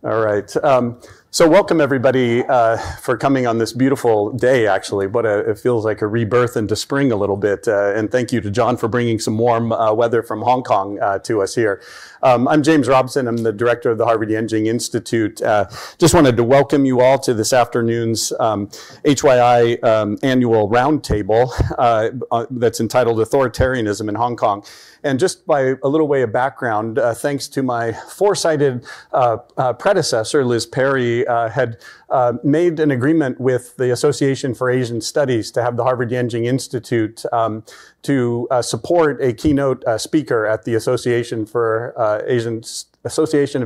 All right. So welcome everybody for coming on this beautiful day, actually. It feels like a rebirth into spring a little bit. And thank you to John for bringing some warm weather from Hong Kong to us here. I'm James Robson. I'm the director of the Harvard Yenjing Institute. Just wanted to welcome you all to this afternoon's HYI annual roundtable that's entitled Authoritarianism in Hong Kong. And just by a little way of background, thanks to my foresighted predecessor, Liz Perry, had made an agreement with the Association for Asian Studies to have the Harvard Yenjing Institute to support a keynote speaker at the Association of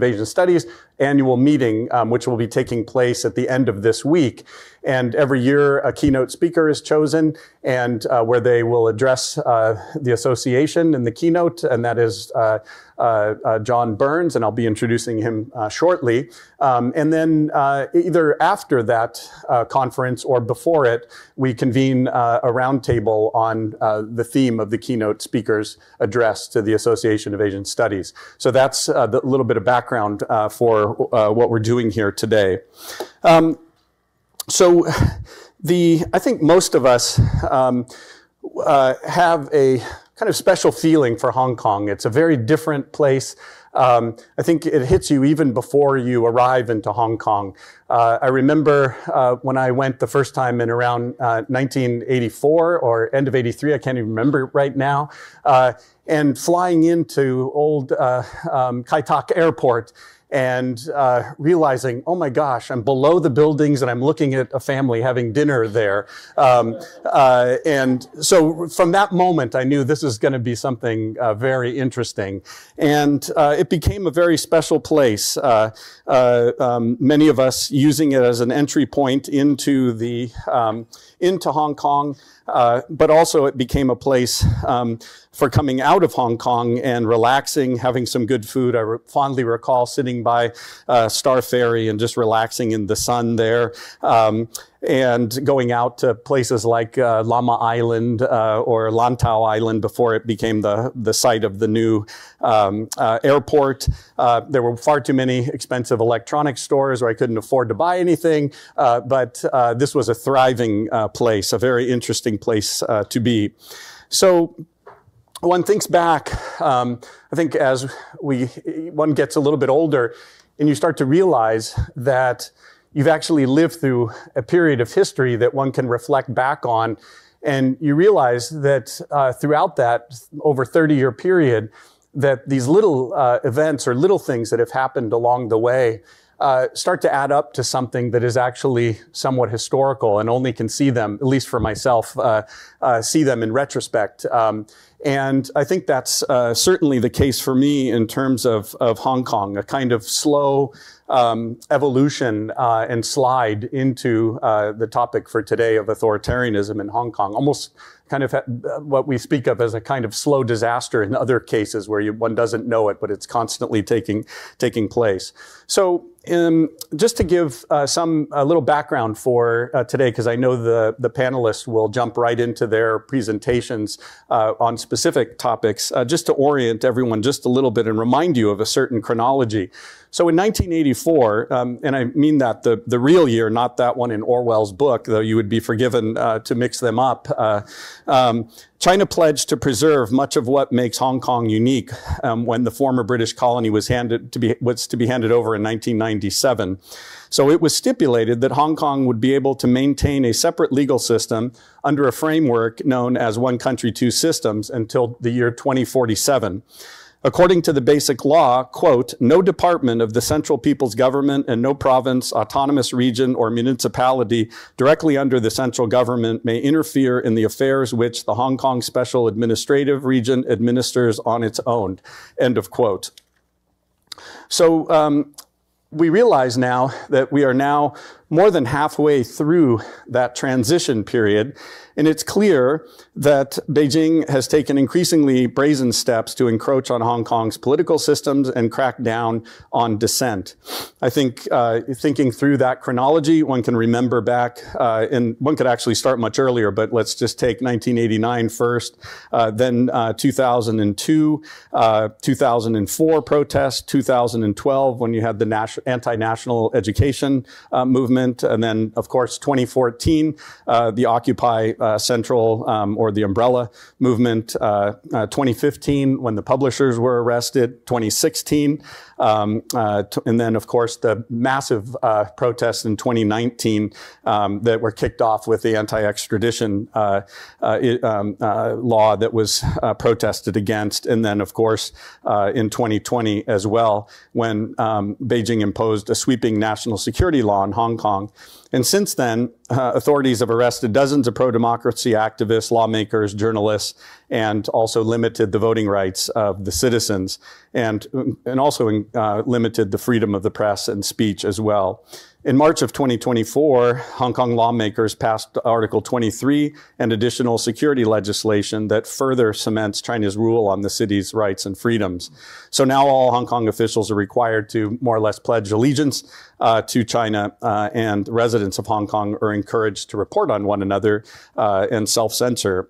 Asian Studies annual meeting, which will be taking place at the end of this week. And every year, a keynote speaker is chosen, and where they will address the association in the keynote, and that is John Burns, and I'll be introducing him shortly. And then either after that conference or before it, we convene a roundtable on the theme of the keynote speaker's address to the Association of Asian Studies. So that's a little bit of background for what we're doing here today. I think most of us have a kind of special feeling for Hong Kong. It's a very different place. I think it hits you even before you arrive into Hong Kong. I remember when I went the first time in around 1984 or end of 83, I can't even remember right now, and flying into old Kai Tak Airport and realizing, oh my gosh, I'm below the buildings and I'm looking at a family having dinner there. And so from that moment, I knew this is going to be something very interesting. And it became a very special place. Many of us using it as an entry point into Hong Kong. But also it became a place for coming out of Hong Kong and relaxing, having some good food. I fondly recall sitting by Star Ferry and just relaxing in the sun there. And going out to places like Lama Island or Lantau Island before it became the site of the new airport. There were far too many expensive electronics stores where I couldn't afford to buy anything, but this was a thriving place, a very interesting place to be. So one thinks back, I think as one gets a little bit older and you start to realize that you've actually lived through a period of history that one can reflect back on. And you realize that throughout that over 30-year period, that these little events or little things that have happened along the way start to add up to something that is actually somewhat historical and only can see them, at least for myself, see them in retrospect. And I think that's certainly the case for me in terms of Hong Kong, a kind of slow evolution and slide into the topic for today of authoritarianism in Hong Kong, almost kind of what we speak of as a kind of slow disaster in other cases where one doesn't know it, but it's constantly taking place. So just to give a little background for today, because I know the panelists will jump right into their presentations on specific topics, just to orient everyone just a little bit and remind you of a certain chronology. So in 1984, and I mean that the real year, not that one in Orwell's book, though you would be forgiven to mix them up, China pledged to preserve much of what makes Hong Kong unique when the former British colony was to be handed over in 1997. So it was stipulated that Hong Kong would be able to maintain a separate legal system under a framework known as One Country, Two Systems until the year 2047. According to the basic law, quote, no department of the Central People's Government and no province, autonomous region, or municipality directly under the central government may interfere in the affairs which the Hong Kong Special Administrative Region administers on its own, end of quote. So we realize now that we are now more than halfway through that transition period, and it's clear that Beijing has taken increasingly brazen steps to encroach on Hong Kong's political systems and crack down on dissent. I think thinking through that chronology, one can remember back, and one could actually start much earlier, but let's just take 1989 first, then 2002, 2004 protests, 2012 when you had the anti-national education movement, and then, of course, 2014, the Occupy Central or the Umbrella movement, 2015 when the publishers were arrested, 2016, and then, of course, the massive protests in 2019 that were kicked off with the anti-extradition law that was protested against, and then, of course, in 2020 as well, when Beijing imposed a sweeping national security law in Hong Kong. And since then, authorities have arrested dozens of pro-democracy activists, lawmakers, journalists, and also limited the voting rights of the citizens, and also limited the freedom of the press and speech as well. In March of 2024, Hong Kong lawmakers passed Article 23 and additional security legislation that further cements China's rule on the city's rights and freedoms. So now all Hong Kong officials are required to more or less pledge allegiance to China, and residents of Hong Kong are encouraged to report on one another and self-censor.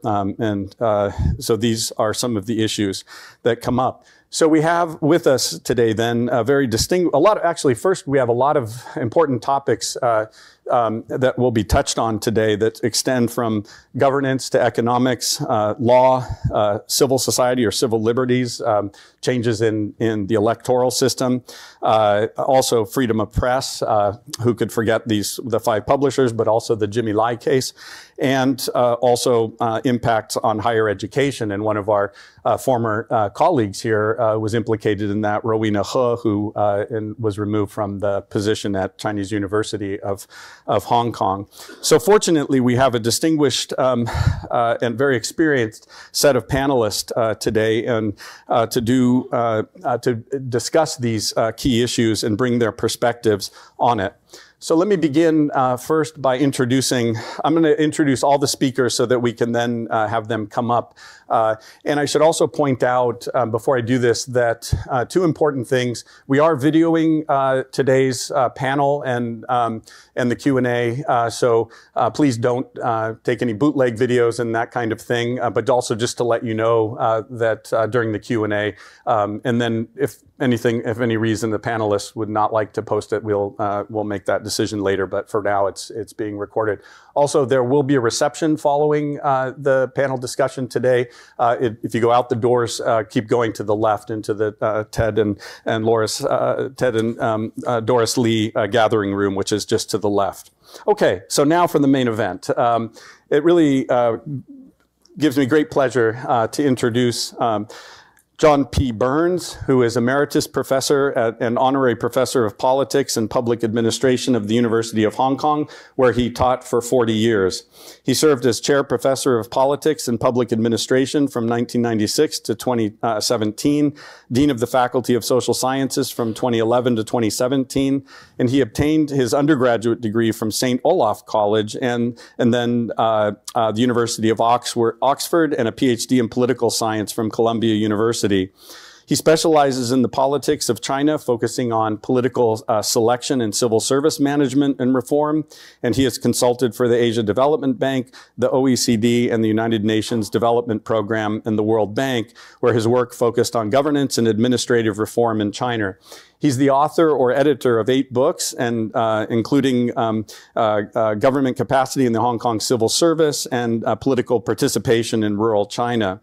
So these are some of the issues that come up. So we have with us today then first we have a lot of important topics that will be touched on today that extend from governance to economics, law, civil society or civil liberties, changes in the electoral system, also freedom of press, who could forget the 5 publishers, but also the Jimmy Lai case, and also impacts on higher education. And one of our former colleagues here was implicated in that, Rowena He, who was removed from the position at Chinese University of Hong Kong. So fortunately, we have a distinguished and very experienced set of panelists today, and to discuss these key issues and bring their perspectives on it. So let me begin first by I'm going to introduce all the speakers so that we can then have them come up. And I should also point out before I do this that 2 important things. We are videoing today's panel and the Q&A, so please don't take any bootleg videos and that kind of thing, but also just to let you know that during the Q&A, and then if any reason the panelists would not like to post it, we'll make that decision later, but for now it's being recorded. Also, there will be a reception following the panel discussion today. If you go out the doors, keep going to the left into the Ted and Doris Lee gathering room, which is just to the left. Okay, so now for the main event. It really gives me great pleasure to introduce John P. Burns, who is Emeritus Professor and Honorary Professor of Politics and Public Administration of the University of Hong Kong, where he taught for 40 years. He served as Chair Professor of Politics and Public Administration from 1996 to 2017, Dean of the Faculty of Social Sciences from 2011 to 2017, and he obtained his undergraduate degree from St. Olaf College and then the University of Oxford, and a PhD in Political Science from Columbia University. He specializes in the politics of China, focusing on political selection and civil service management and reform. And he has consulted for the Asia Development Bank, the OECD, and the United Nations Development Program and the World Bank, where his work focused on governance and administrative reform in China. He's the author or editor of 8 books, and including Government Capacity in the Hong Kong Civil Service and Political Participation in Rural China.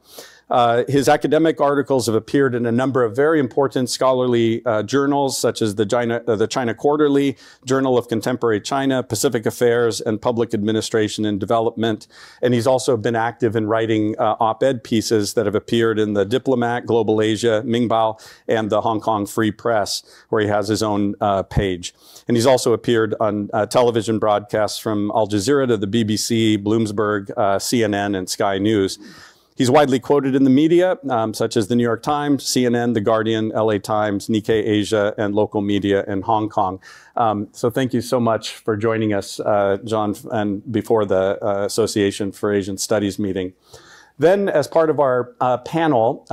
His academic articles have appeared in a number of very important scholarly journals, such as the China Quarterly, Journal of Contemporary China, Pacific Affairs, and Public Administration and Development. And he's also been active in writing op-ed pieces that have appeared in The Diplomat, Global Asia, Mingbao, and the Hong Kong Free Press, where he has his own page. And he's also appeared on television broadcasts from Al Jazeera to the BBC, Bloomsburg, CNN, and Sky News. He's widely quoted in the media, such as the New York Times, CNN, The Guardian, LA Times, Nikkei Asia, and local media in Hong Kong. So thank you so much for joining us, John, and before the Association for Asian Studies meeting. Then, as part of our panel,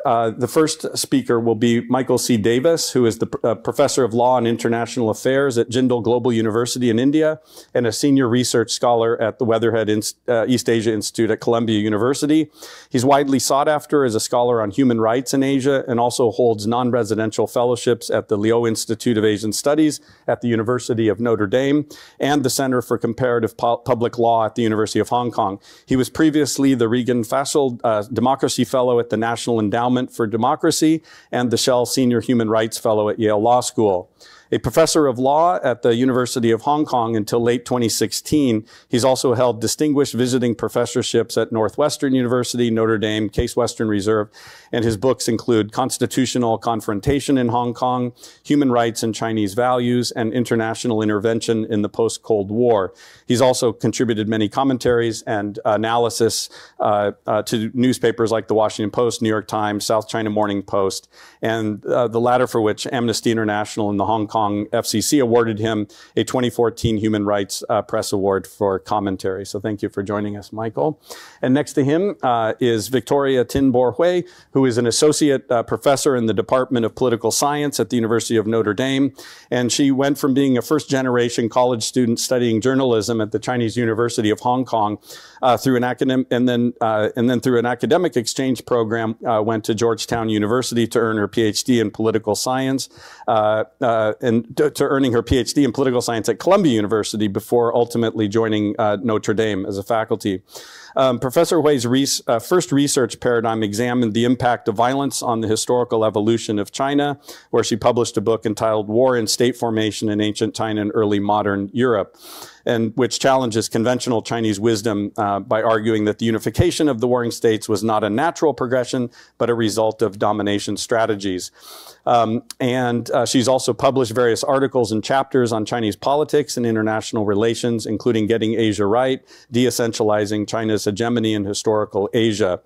the first speaker will be Michael C. Davis, who is the professor of law and international affairs at Jindal Global University in India and a senior research scholar at the Weatherhead East Asia Institute at Columbia University. He's widely sought after as a scholar on human rights in Asia and also holds non-residential fellowships at the Liu Institute of Asian Studies at the University of Notre Dame and the Center for Comparative Public Law at the University of Hong Kong. He was previously the Regan Fassel Democracy Fellow at the National Endowment for Democracy and the Shell Senior Human Rights Fellow at Yale Law School. A professor of law at the University of Hong Kong until late 2016, he's also held distinguished visiting professorships at Northwestern University, Notre Dame, Case Western Reserve, and his books include Constitutional Confrontation in Hong Kong, Human Rights and Chinese Values, and International Intervention in the Post-Cold War. He's also contributed many commentaries and analysis to newspapers like the Washington Post, New York Times, South China Morning Post, and the latter for which Amnesty International and the Hong Kong FCC awarded him a 2014 Human Rights Press Award for commentary. So thank you for joining us, Michael. And next to him is Victoria Tin Bor Hui, who is an associate professor in the Department of Political Science at the University of Notre Dame. And she went from being a first-generation college student studying journalism at the Chinese University of Hong Kong through an academic, and then through an academic exchange program, went to Georgetown University to earn her PhD in political science, and to earning her PhD in political science at Columbia University before ultimately joining Notre Dame as a faculty. Professor Hui's first research paradigm examined the impact of violence on the historical evolution of China, where she published a book entitled War and State Formation in Ancient China and Early Modern Europe, and which challenges conventional Chinese wisdom by arguing that the unification of the warring states was not a natural progression, but a result of domination strategies. She's also published various articles and chapters on Chinese politics and international relations, including Getting Asia Right, De-Essentializing China's Hegemony in Historical Asia.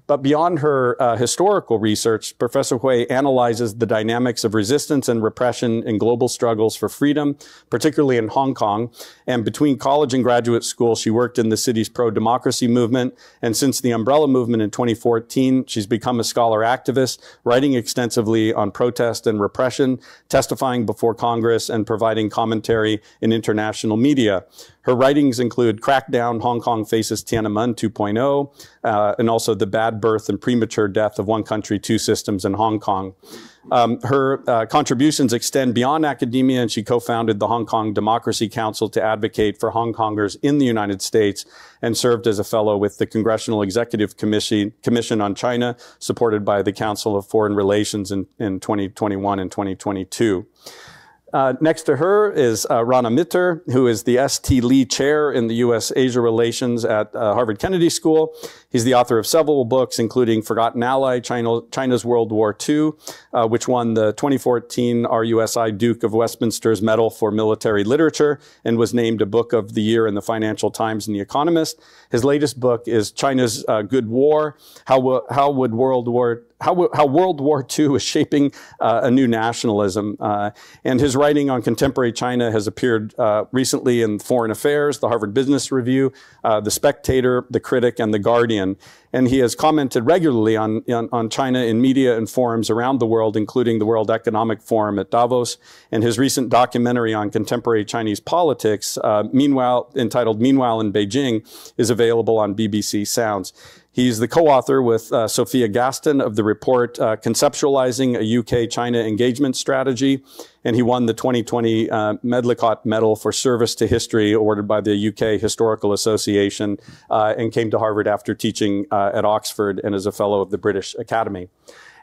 But beyond her historical research, Professor Hui analyzes the dynamics of resistance and repression in global struggles for freedom, particularly in Hong Kong. And between college and graduate school, she worked in the city's pro-democracy movement. And since the Umbrella Movement in 2014, she's become a scholar activist, writing extensively on protest and repression, testifying before Congress, and providing commentary in international media. Her writings include Crackdown, Hong Kong Faces Tiananmen 2.0, and also The Bad Birth and Premature Death of One Country, Two Systems in Hong Kong. Her contributions extend beyond academia, and she co-founded the Hong Kong Democracy Council to advocate for Hong Kongers in the United States and served as a fellow with the Congressional Executive Commission on China, supported by the Council of Foreign Relations in 2021 and 2022. Next to her is Rana Mitter, who is the S.T. Lee Chair in the U.S.-Asia Relations at Harvard Kennedy School. He's the author of several books, including Forgotten Ally, China's World War II, which won the 2014 RUSI Duke of Westminster's Medal for Military Literature and was named a Book of the Year in the Financial Times and The Economist. His latest book is China's Good War, How World War II is shaping a new nationalism. And his writing on contemporary China has appeared recently in Foreign Affairs, the Harvard Business Review, The Spectator, The Critic, and The Guardian. And he has commented regularly on China in media and forums around the world, including the World Economic Forum at Davos. And his recent documentary on contemporary Chinese politics, entitled Meanwhile in Beijing, is available on BBC Sounds. He's the co-author with Sophia Gaston of the report Conceptualizing a UK-China Engagement Strategy, and he won the 2020 Medlicott Medal for Service to History awarded by the UK Historical Association and came to Harvard after teaching at Oxford and as a fellow of the British Academy.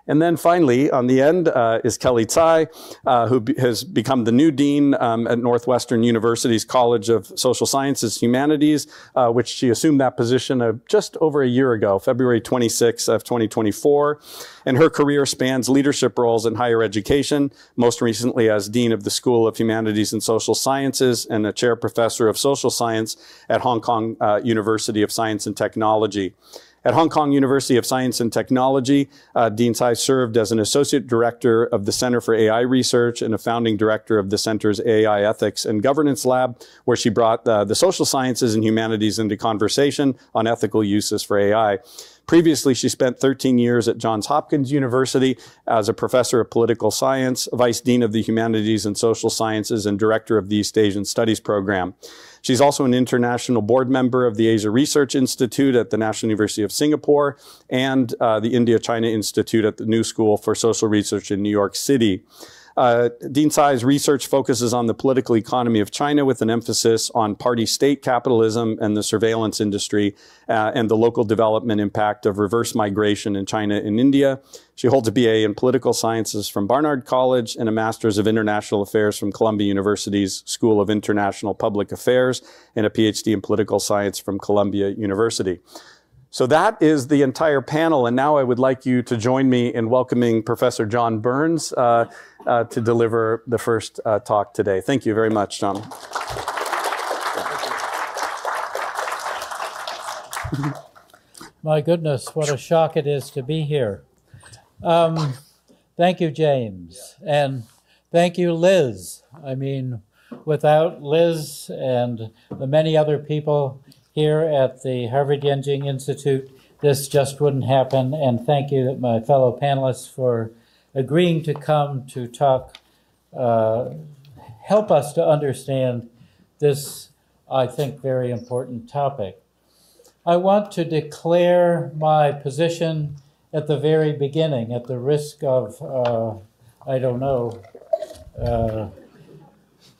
And then finally, on the end, is Kelly Tsai, who has become the new dean at Northwestern University's College of Social Sciences Humanities, which she assumed that position just over a year ago, February 26th of 2024. And her career spans leadership roles in higher education, most recently as Dean of the School of Humanities and Social Sciences and a chair professor of social science at Hong Kong University of Science and Technology. At Hong Kong University of Science and Technology, Dean Tsai served as an associate director of the Center for AI Research and a founding director of the center's AI Ethics and Governance Lab, where she brought the social sciences and humanities into conversation on ethical uses for AI. Previously, she spent 13 years at Johns Hopkins University as a professor of political science, vice dean of the humanities and social sciences, and director of the East Asian Studies program. She's also an international board member of the Asia Research Institute at the National University of Singapore and the India-China Institute at the New School for Social Research in New York City. Dean Tsai's research focuses on the political economy of China with an emphasis on party-state capitalism and the surveillance industry and the local development impact of reverse migration in China and India. She holds a BA in political sciences from Barnard College and a Master's of International Affairs from Columbia University's School of International Public Affairs and a PhD in political science from Columbia University. So that is the entire panel, and now I would like you to join me in welcoming Professor John Burns to deliver the first talk today. Thank you very much, John. My goodness, what a shock it is to be here. Thank you, James, and thank you, Liz. I mean, without Liz and the many other people here at the Harvard Yenjing Institute, this just wouldn't happen. And thank you, my fellow panelists, for agreeing to come to talk, help us to understand this, I think, very important topic. I want to declare my position at the very beginning, at the risk of, I don't know,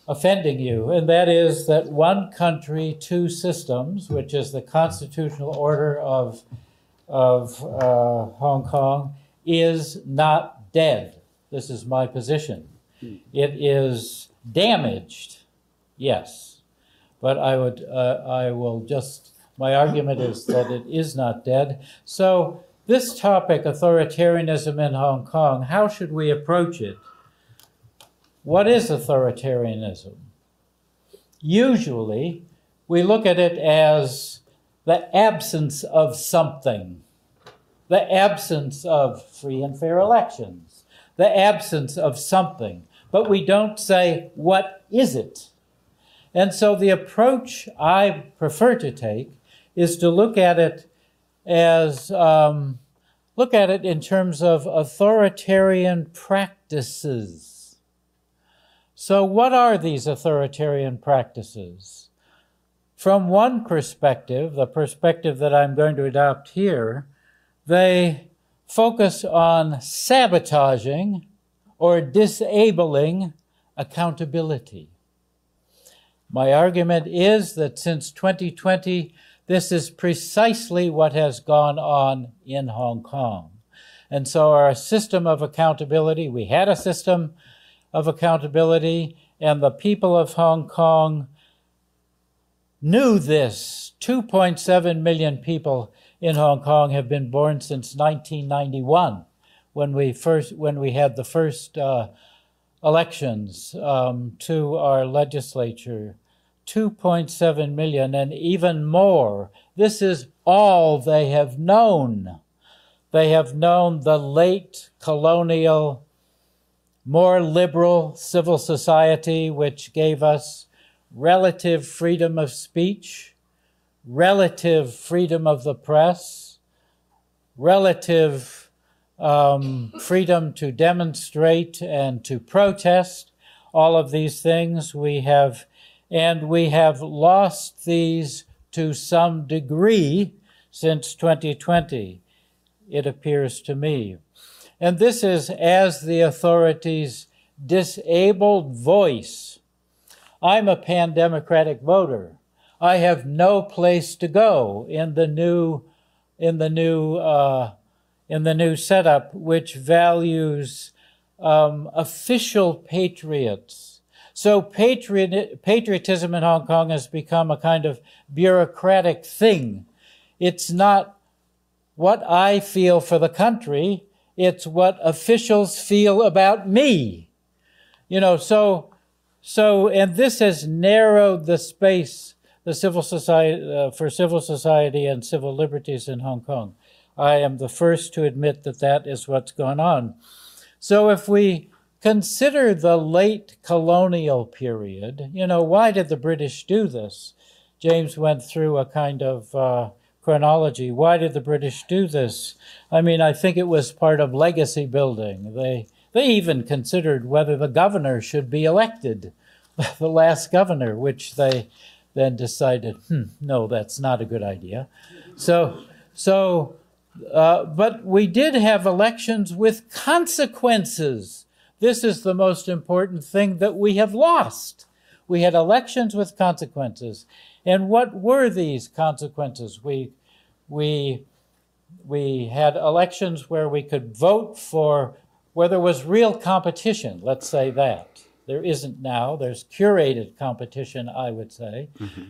offending you, and that is that one country, two systems, which is the constitutional order of Hong Kong, is not dead. This is my position. It is damaged, yes, but my argument is that it is not dead. So this topic, authoritarianism in Hong Kong, how should we approach it? What is authoritarianism? Usually, we look at it as the absence of something, the absence of free and fair elections, the absence of something, but we don't say, what is it? And so the approach I prefer to take is to look at it as, look at it in terms of authoritarian practices. So what are these authoritarian practices? From one perspective, the perspective that I'm going to adopt here, they focus on sabotaging or disabling accountability. My argument is that since 2020, this is precisely what has gone on in Hong Kong. And so our system of accountability, we had a system of accountability, and the people of Hong Kong knew this. 2.7 million people in Hong Kong have been born since 1991, when we had the first elections to our legislature. 2.7 million and even more. This is all they have known. They have known the late colonial, more liberal civil society, which gave us relative freedom of speech, relative freedom of the press, relative freedom to demonstrate and to protest. All of these things we have, and we have lost these to some degree since 2020, it appears to me. And this is as the authorities' disabled voice. I'm a pan-democratic voter. I have no place to go in the new setup, which values official patriots. So patriotism in Hong Kong has become a kind of bureaucratic thing. It's not what I feel for the country. It's what officials feel about me. You know, and this has narrowed the space the civil society for civil society and civil liberties in Hong Kong. I am the first to admit that that is what's gone on. So if we consider the late colonial period, you know, why did the British do this? James went through a kind of chronology. Why did the British do this? I mean, I think it was part of legacy building. They even considered whether the governor should be elected, the last governor, which they then decided, no, that's not a good idea. But we did have elections with consequences. This is the most important thing that we have lost. We had elections with consequences. And what were these consequences? We had elections where we could vote for, where there was real competition, let's say that. There isn't now. There's curated competition, I would say.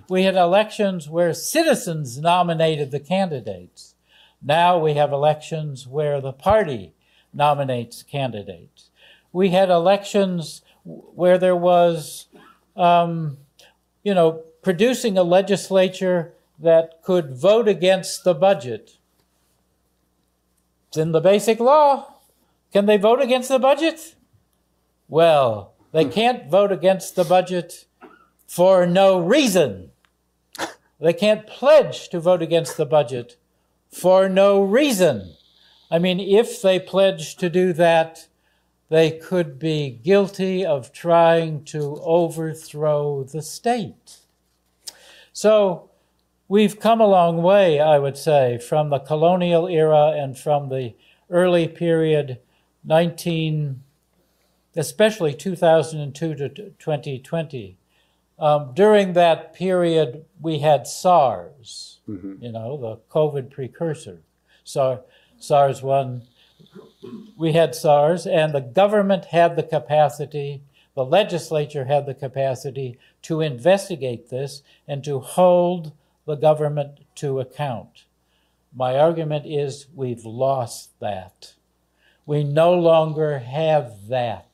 We had elections where citizens nominated the candidates. Now we have elections where the party nominates candidates. We had elections where there was, producing a legislature that could vote against the budget. It's in the basic law. Can they vote against the budget? Well, they can't vote against the budget for no reason. They can't pledge to vote against the budget for no reason. I mean, if they pledge to do that, they could be guilty of trying to overthrow the state. So we've come a long way, I would say, from the colonial era and from the early period, especially 2002 to 2020. During that period, we had SARS, the COVID precursor. SARS 1, we had SARS, and the government had the capacity, the legislature had the capacity to investigate this and to hold the government to account. My argument is we've lost that. We no longer have that.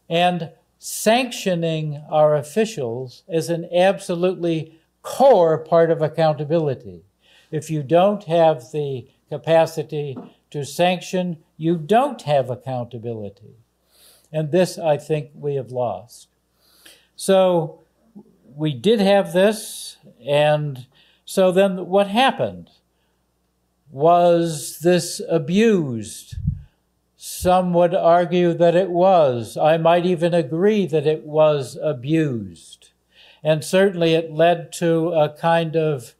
And sanctioning our officials is an absolutely core part of accountability. If you don't have the capacity to sanction, you don't have accountability. And this, I think, we have lost. So we did have this, and so then what happened? Was this abused? Some would argue that it was. I might even agree that it was abused. And certainly it led to a kind of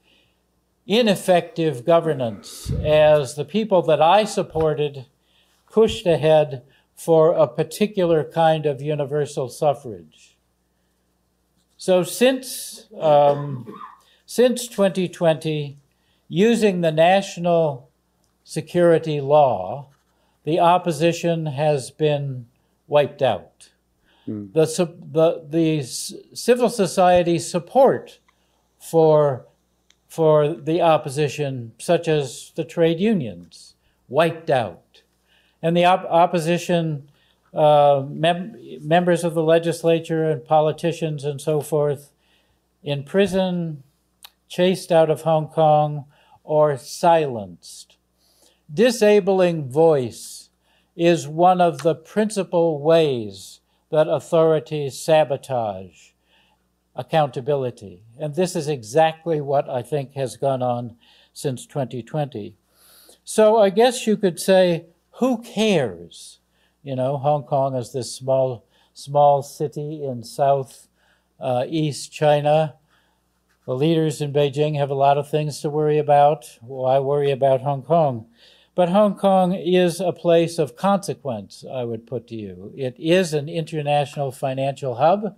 ineffective governance as the people that I supported pushed ahead for a particular kind of universal suffrage. So since 2020, using the national security law, the opposition has been wiped out. The civil society support for the opposition, such as the trade unions, wiped out. And the opposition, members of the legislature and politicians and so forth, in prison, chased out of Hong Kong, or silenced. Disabling voice is one of the principal ways that authorities sabotage accountability. And this is exactly what I think has gone on since 2020. So I guess you could say, who cares? Hong Kong is this small city in southeast China. The leaders in Beijing have a lot of things to worry about. Why worry about Hong Kong? But Hong Kong is a place of consequence, I would put to you. It is an international financial hub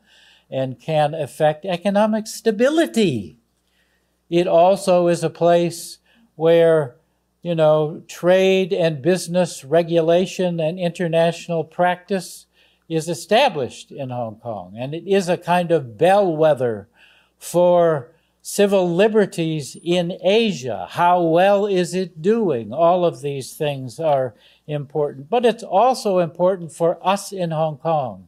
and can affect economic stability. It also is a place where, trade and business regulation and international practice is established in Hong Kong. And it is a kind of bellwether for civil liberties in Asia. How well is it doing? All of these things are important. But it's also important for us in Hong Kong.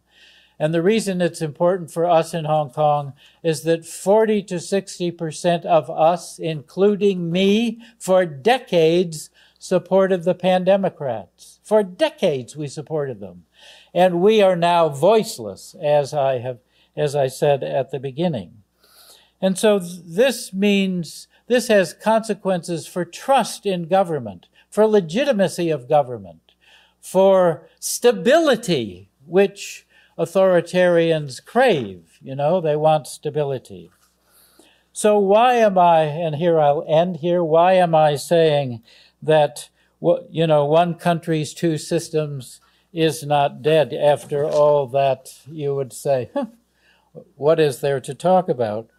And the reason it's important for us in Hong Kong is that 40 to 60% of us, including me, for decades supported the Pan-Democrats. For decades we supported them. And we are now voiceless, as I said at the beginning. And so this means, this has consequences for trust in government, for legitimacy of government, for stability, which authoritarians crave. You know, they want stability. So why am I, and here I'll end here, why am I saying that, you know, one country's two systems is not dead? After all that, you would say, what is there to talk about?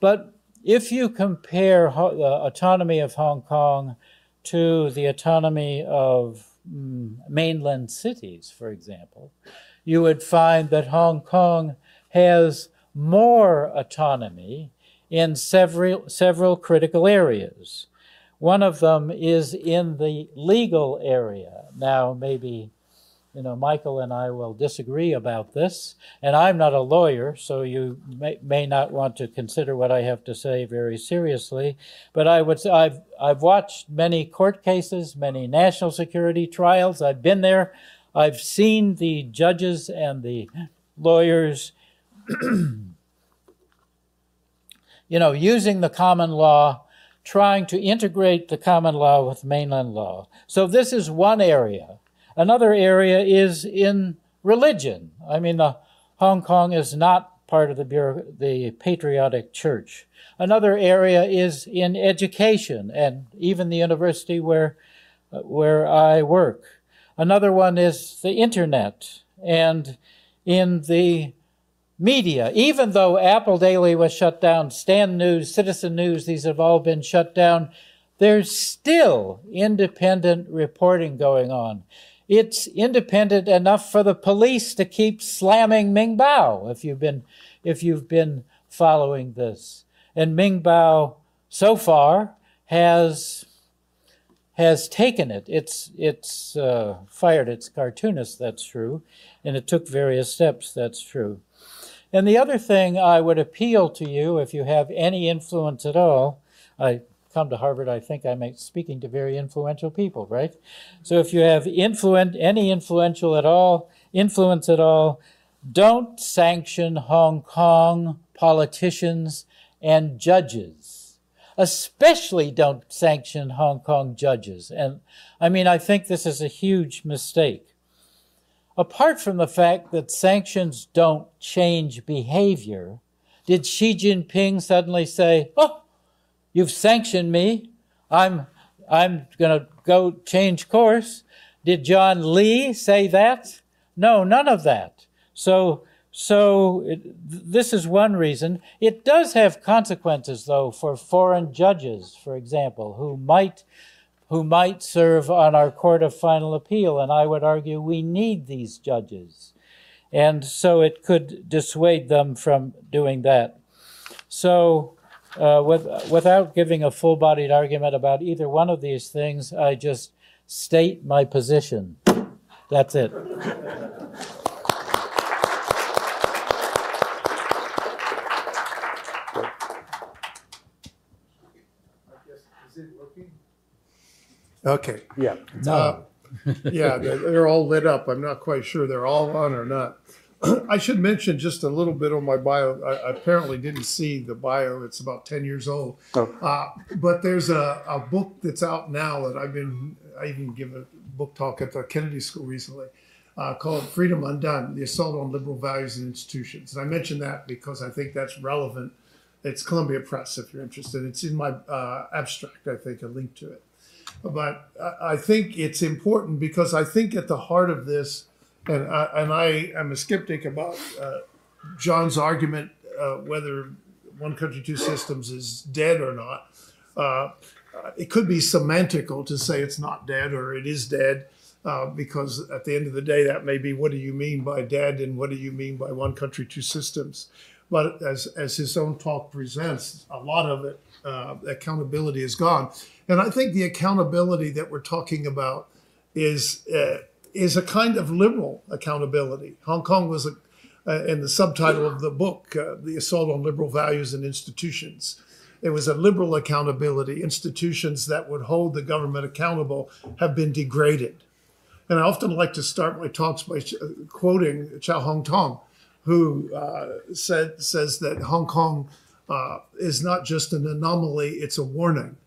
But if you compare the autonomy of Hong Kong to the autonomy of mainland cities, for example, you would find that Hong Kong has more autonomy in several critical areas. One of them is in the legal area. Now, maybe, you know, Michael and I will disagree about this, and I'm not a lawyer, so you may not want to consider what I have to say very seriously, but I would say I've watched many court cases, many national security trials. I've been there. I've seen the judges and the lawyers, you know, using the common law, trying to integrate the common law with mainland law. So this is one area. Another area is in religion. I mean, Hong Kong is not part of the patriotic church. Another area is in education, and even the university where I work. Another one is the internet, and in the media. Even though Apple Daily was shut down, Stand News, Citizen News, these have all been shut down, there's still independent reporting going on. It's independent enough for the police to keep slamming Ming Bao, if you've been following this. And Ming Bao, so far, has taken it. It's fired its cartoonist, that's true, and it took various steps, that's true. And the other thing I would appeal to you, if you have any influence at all, I come to Harvard, I think I'm speaking to very influential people, right? So if you have any influence at all, don't sanction Hong Kong politicians and judges. Especially don't sanction Hong Kong judges. And I mean, I think this is a huge mistake. Apart from the fact that sanctions don't change behavior, did Xi Jinping suddenly say, oh, you've sanctioned me, I'm going to go change course? Did John Lee say that? No, none of that. So this is one reason. It does have consequences, though, for foreign judges, for example, who might serve on our Court of Final Appeal, and I would argue we need these judges. And so it could dissuade them from doing that. So without giving a full-bodied argument about either one of these things, I just state my position. That's it. Okay. Yeah. Yeah, they're all lit up. I'm not quite sure they're all on or not. I should mention just a little bit on my bio. I apparently didn't see the bio. It's about 10 years old. Oh. But there's a book that's out now that I even give a book talk at the Kennedy School recently called Freedom Undone, The Assault on Liberal Values and Institutions. And I mention that because I think that's relevant. It's Columbia Press, if you're interested. It's in my abstract, I think, a link to it. But I think it's important because I think at the heart of this, and I am a skeptic about John's argument whether one country, two systems is dead or not. It could be semantical to say it's not dead or it is dead, because at the end of the day, that may be what do you mean by dead and what do you mean by one country, two systems. But as his own talk presents, a lot of it, accountability is gone. And I think the accountability that we're talking about is a kind of liberal accountability. Hong Kong was and the subtitle of the book, The Assault on Liberal Values and Institutions. It was a liberal accountability. Institutions that would hold the government accountable have been degraded. And I often like to start my talks by quoting Chow Hong Tong, who says that Hong Kong is not just an anomaly, it's a warning.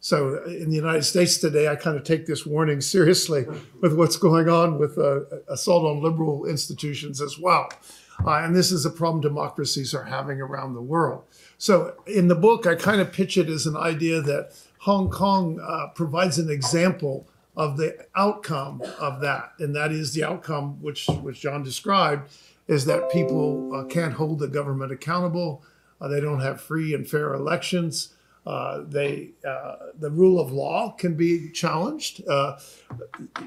So in the United States today, I kind of take this warning seriously with what's going on with assault on liberal institutions as well. And this is a problem democracies are having around the world. So in the book, I kind of pitch it as an idea that Hong Kong provides an example of the outcome of that. And that is the outcome which John described, is that people can't hold the government accountable. They don't have free and fair elections. The rule of law can be challenged.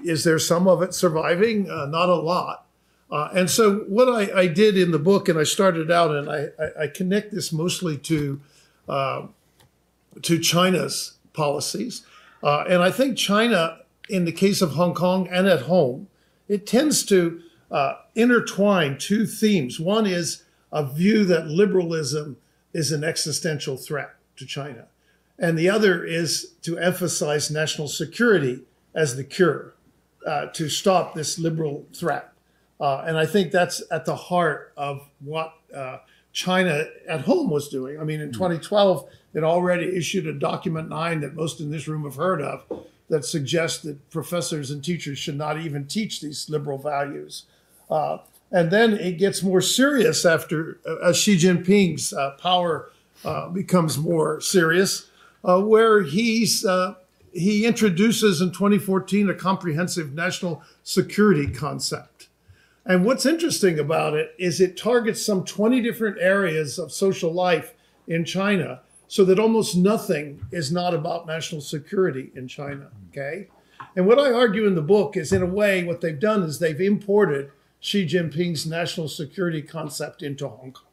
Is there some of it surviving? Not a lot. And so what I did in the book, and I started out, and I connect this mostly to China's policies. And I think China, in the case of Hong Kong and at home, it tends to intertwine two themes. One is a view that liberalism is an existential threat to China. And the other is to emphasize national security as the cure to stop this liberal threat. And I think that's at the heart of what China at home was doing. I mean, in 2012, it already issued a Document 9 that most in this room have heard of that suggests that professors and teachers should not even teach these liberal values. And then it gets more serious after Xi Jinping's power becomes more serious, where he introduces in 2014 a comprehensive national security concept. And what's interesting about it is it targets some 20 different areas of social life in China, so that almost nothing is not about national security in China, okay? And what I argue in the book is, in a way, what they've done is they've imported Xi Jinping's national security concept into Hong Kong,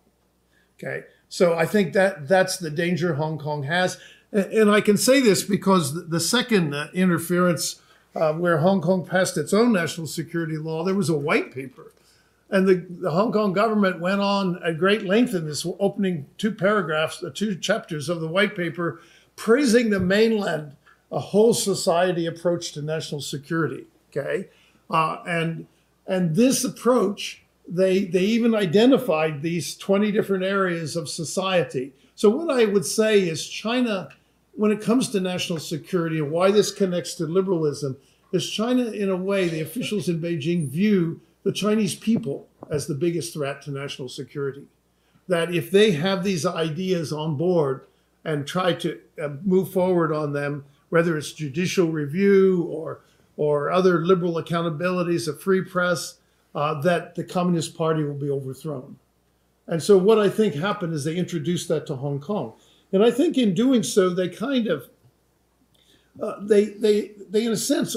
okay? So I think that's the danger Hong Kong has. And I can say this because the second interference where Hong Kong passed its own national security law, there was a white paper. And the Hong Kong government went on at great length in this opening two chapters of the white paper, praising the mainland, a whole society approach to national security, okay? And this approach, they even identified these 20 different areas of society. So what I would say is China, when it comes to national security and why this connects to liberalism, is China, in a way, the officials in Beijing view the Chinese people as the biggest threat to national security. That if they have these ideas on board and try to move forward on them, whether it's judicial review or other liberal accountabilities, a free press, that the Communist Party will be overthrown. And so what I think happened is they introduced that to Hong Kong. And I think in doing so, they kind of, they in a sense,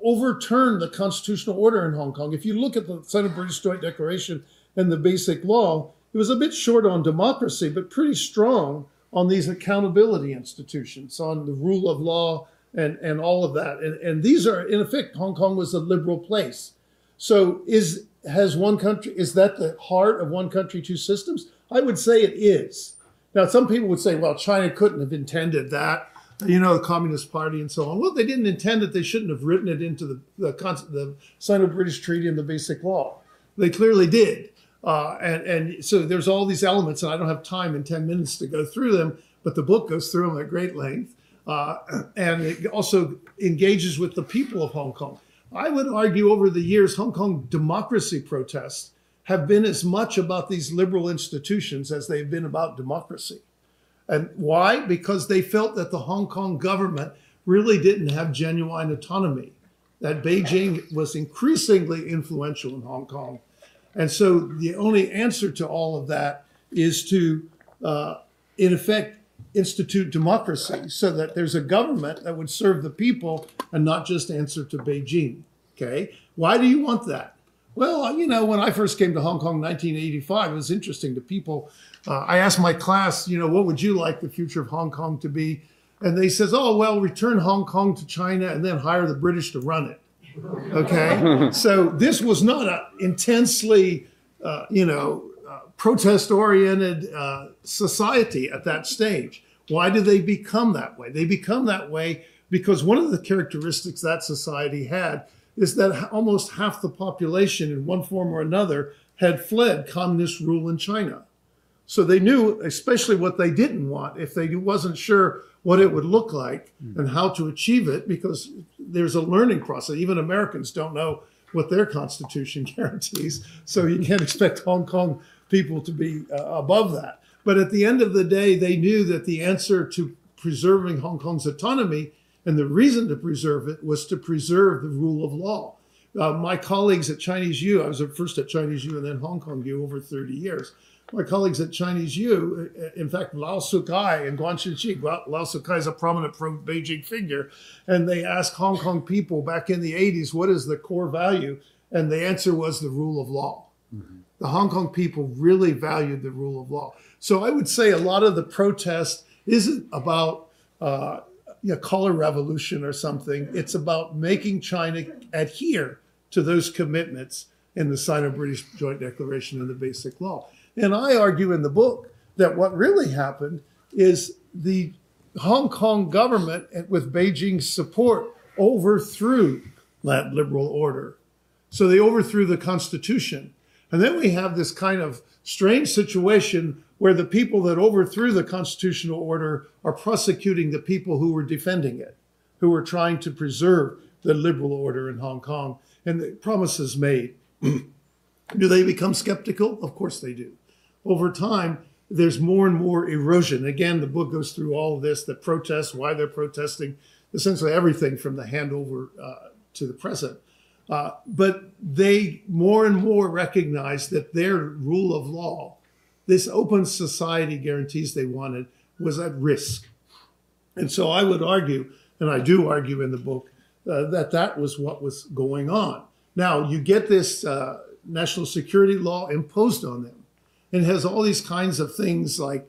overturned the constitutional order in Hong Kong. If you look at the Sino-British Joint Declaration and the Basic Law, it was a bit short on democracy, but pretty strong on these accountability institutions, on the rule of law and all of that. And these are, in effect, Hong Kong was a liberal place. So is that the heart of one country, two systems? I would say it is. Now, some people would say, well, China couldn't have intended that, the Communist Party and so on. Well, they didn't intend it. They shouldn't have written it into the Sino-British Treaty and the Basic Law. They clearly did. And so there's all these elements, and I don't have time in 10 minutes to go through them, but the book goes through them at great length. And it also engages with the people of Hong Kong. I would argue over the years, Hong Kong democracy protests have been as much about these liberal institutions as they've been about democracy. And why? Because they felt that the Hong Kong government really didn't have genuine autonomy, that Beijing was increasingly influential in Hong Kong. And so the only answer to all of that is to, in effect, institute democracy so that there's a government that would serve the people and not just answer to Beijing, okay? Why do you want that? Well, when I first came to Hong Kong in 1985, it was interesting to people. I asked my class, what would you like the future of Hong Kong to be? And they says, oh, well, return Hong Kong to China and then hire the British to run it, okay? So this was not an intensely protest-oriented society at that stage. Why do they become that way? They become that way because one of the characteristics that society had is that almost half the population in one form or another had fled communist rule in China. So they knew especially what they didn't want if they wasn't sure what it would look like and how to achieve it, because there's a learning process. Even Americans don't know what their constitution guarantees. So you can't expect Hong Kong people to be above that. But at the end of the day, they knew that the answer to preserving Hong Kong's autonomy and the reason to preserve it was to preserve the rule of law. My colleagues at Chinese U, I was first at Chinese U and then Hong Kong U over 30 years. My colleagues at Chinese U, in fact, Lao Sukai and Guan Shiqi, Lao Sukai is a prominent pro-Beijing figure, and they asked Hong Kong people back in the 80s, what is the core value? And the answer was the rule of law. Mm-hmm. The Hong Kong people really valued the rule of law. So I would say a lot of the protest isn't about color revolution or something. It's about making China adhere to those commitments in the Sino-British Joint Declaration and the Basic Law. And I argue in the book that what really happened is the Hong Kong government, with Beijing's support, overthrew that liberal order. So they overthrew the Constitution. And then we have this kind of strange situation where the people that overthrew the constitutional order are prosecuting the people who were defending it, who were trying to preserve the liberal order in Hong Kong, and the promises made. Do they become skeptical? Of course they do. Over time, there's more and more erosion. Again, the book goes through all of this, the protests, why they're protesting, essentially everything from the handover to the present. But they more and more recognize that their rule of law, this open society guarantees they wanted, was at risk. And so I would argue, and I do argue in the book, that that was what was going on. Now, you get this national security law imposed on them. And it has all these kinds of things like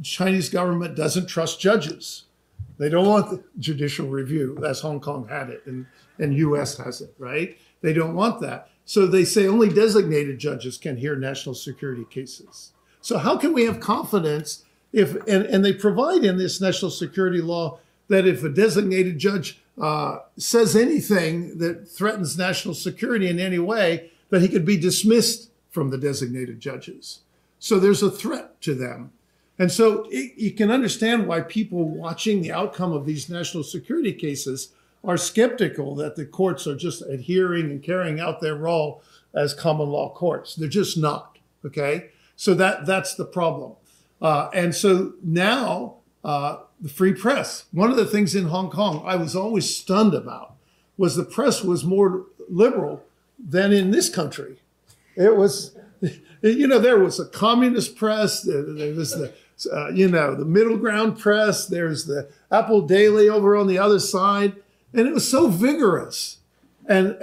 Chinese government doesn't trust judges. They don't want the judicial review, as Hong Kong had it, and US has it, right? They don't want that. So they say only designated judges can hear national security cases. So how can we have confidence if, and they provide in this national security law that if a designated judge says anything that threatens national security in any way, that he could be dismissed from the designated judges. So there's a threat to them. And so you can understand why people watching the outcome of these national security cases are skeptical that the courts are just adhering and carrying out their role as common law courts. They're just not, okay? So that's the problem. And so now the free press, one of the things in Hong Kong I was always stunned about was the press was more liberal than in this country. It was, there was a communist press, there was the middle ground press, there's the Apple Daily over on the other side, and it was so vigorous. And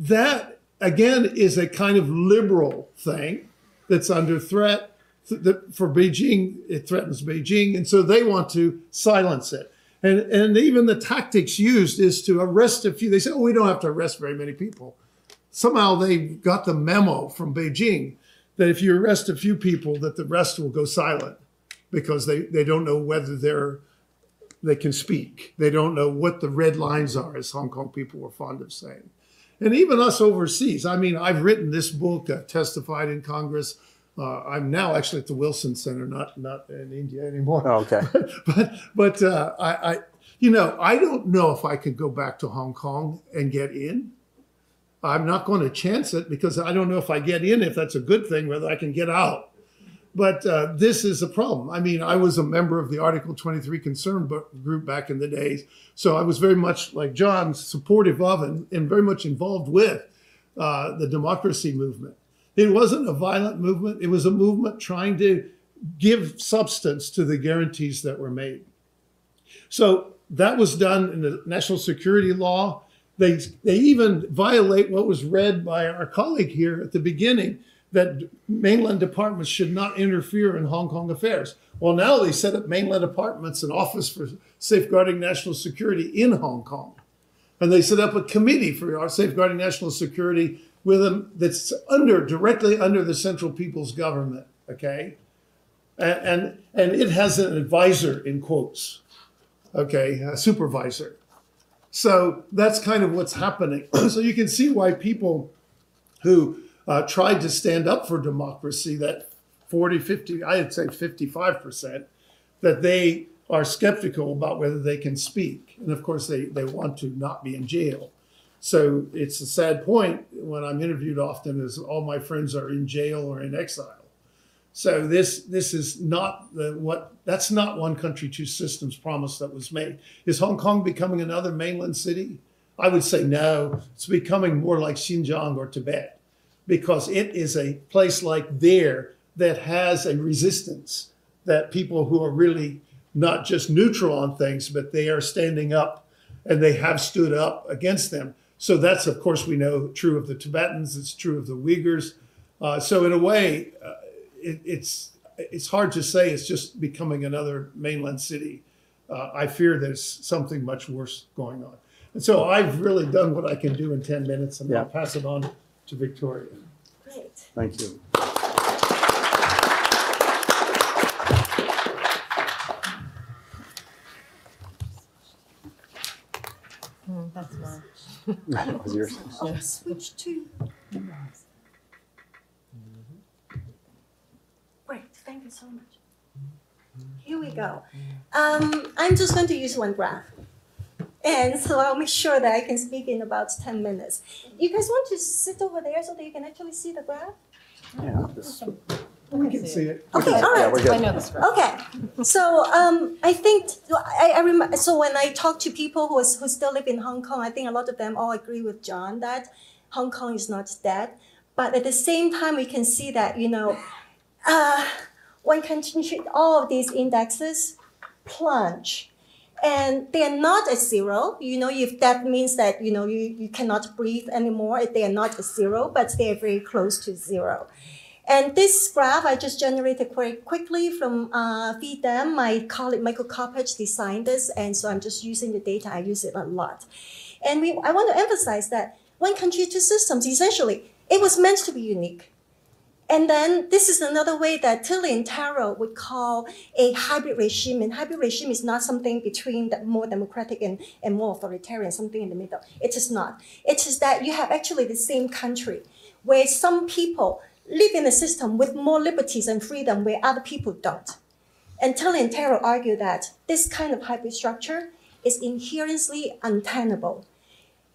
that, again, is a kind of liberal thing that's under threat for Beijing. It threatens Beijing, and so they want to silence it. And even the tactics used is to arrest a few. They say, oh, we don't have to arrest very many people. Somehow they got the memo from Beijing that if you arrest a few people, that the rest will go silent because they don't know whether they can speak. They don't know what the red lines are, as Hong Kong people were fond of saying. And even us overseas. I mean, I've written this book, testified in Congress. I'm now actually at the Wilson Center, not in India anymore. Oh, okay. but I don't know if I could go back to Hong Kong and get in. I'm not going to chance it because I don't know if I get in, if that's a good thing, whether I can get out. But this is a problem. I mean, I was a member of the Article 23 concern group back in the days. So I was very much, like John, supportive of and very much involved with the democracy movement. It wasn't a violent movement. It was a movement trying to give substance to the guarantees that were made. So that was done in the national security law. They even violate what was read by our colleague here at the beginning, that mainland departments should not interfere in Hong Kong affairs. Well, now they set up mainland departments, an office for safeguarding national security in Hong Kong. And they set up a committee for our safeguarding national security that's directly under the Central People's Government, okay? And it has an advisor, in quotes, okay, a supervisor. So that's kind of what's happening. So you can see why people who tried to stand up for democracy, that 40, 50, I'd say 55%, that they are skeptical about whether they can speak. And of course, they want to not be in jail. So it's a sad point when I'm interviewed often is all my friends are in jail or in exile. So this is not that's not one country, two systems promise that was made. Is Hong Kong becoming another mainland city? I would say no. It's becoming more like Xinjiang or Tibet, because it is a place like there that has a resistance, that people who are really not just neutral on things, but they are standing up and they have stood up against them. So that's, of course, we know true of the Tibetans. It's true of the Uyghurs. So in a way, it's hard to say it's just becoming another mainland city. I fear there's something much worse going on. And so I've really done what I can do in 10 minutes, and I'll pass it on to Victoria. Great. Thank you. That's mine. That was yours. Oh, switch to. Great, thank you so much. Here we go. I'm just going to use one graph. And so I'll make sure that I can speak in about 10 minutes. You guys want to sit over there so that you can actually see the graph? Yeah. We can see it. Okay, all right. Yeah, we're good. I know this graph. Okay, so I think, I remember, so when I talk to people who still live in Hong Kong, I think a lot of them all agree with John that Hong Kong is not dead. But at the same time, we can see that, one country, all of these indexes plunge. And they are not at zero. If that means that, you cannot breathe anymore, they are not at zero, but they are very close to zero. And this graph I just generated quite quickly from VDEM. My colleague Michael Coppage designed this, and so I'm just using the data. I use it a lot. And I want to emphasize that one country, two systems, essentially, it was meant to be unique. And then this is another way that Tilly and Taro would call a hybrid regime. And hybrid regime is not something between the more democratic and more authoritarian, something in the middle. It is not. It is that you have actually the same country where some people live in a system with more liberties and freedom where other people don't. And Tilly and Taro argue that this kind of hybrid structure is inherently untenable.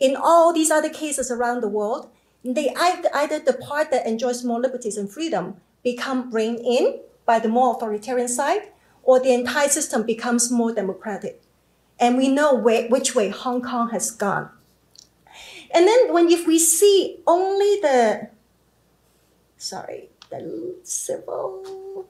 In all these other cases around the world, either the part that enjoys more liberties and freedom become reined in by the more authoritarian side, or the entire system becomes more democratic. And we know which way Hong Kong has gone. And then if we see only the civil.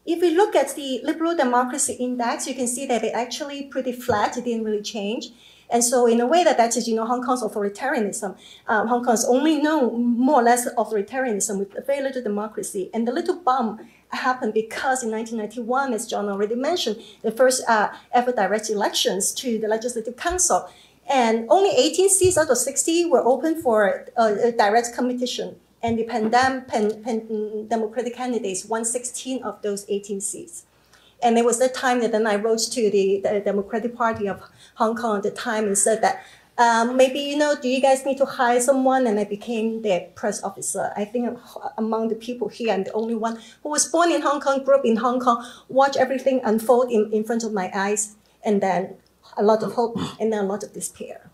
If we look at the liberal democracy index, you can see that it's actually pretty flat. It didn't really change. And so in a way that is, Hong Kong's authoritarianism. Hong Kong's only known more or less authoritarianism with very little democracy. And the little bump happened because in 1991, as John already mentioned, the first ever direct elections to the Legislative Council. And only 18 seats out of 60 were open for a direct competition. And the Democratic candidates won 16 of those 18 seats. And it was that time that then I wrote to the Democratic Party of Hong Kong at the time and said that maybe, do you guys need to hire someone? And I became their press officer. I think among the people here, I'm the only one who was born in Hong Kong, grew up in Hong Kong, watched everything unfold in front of my eyes, and then a lot of hope and then a lot of despair.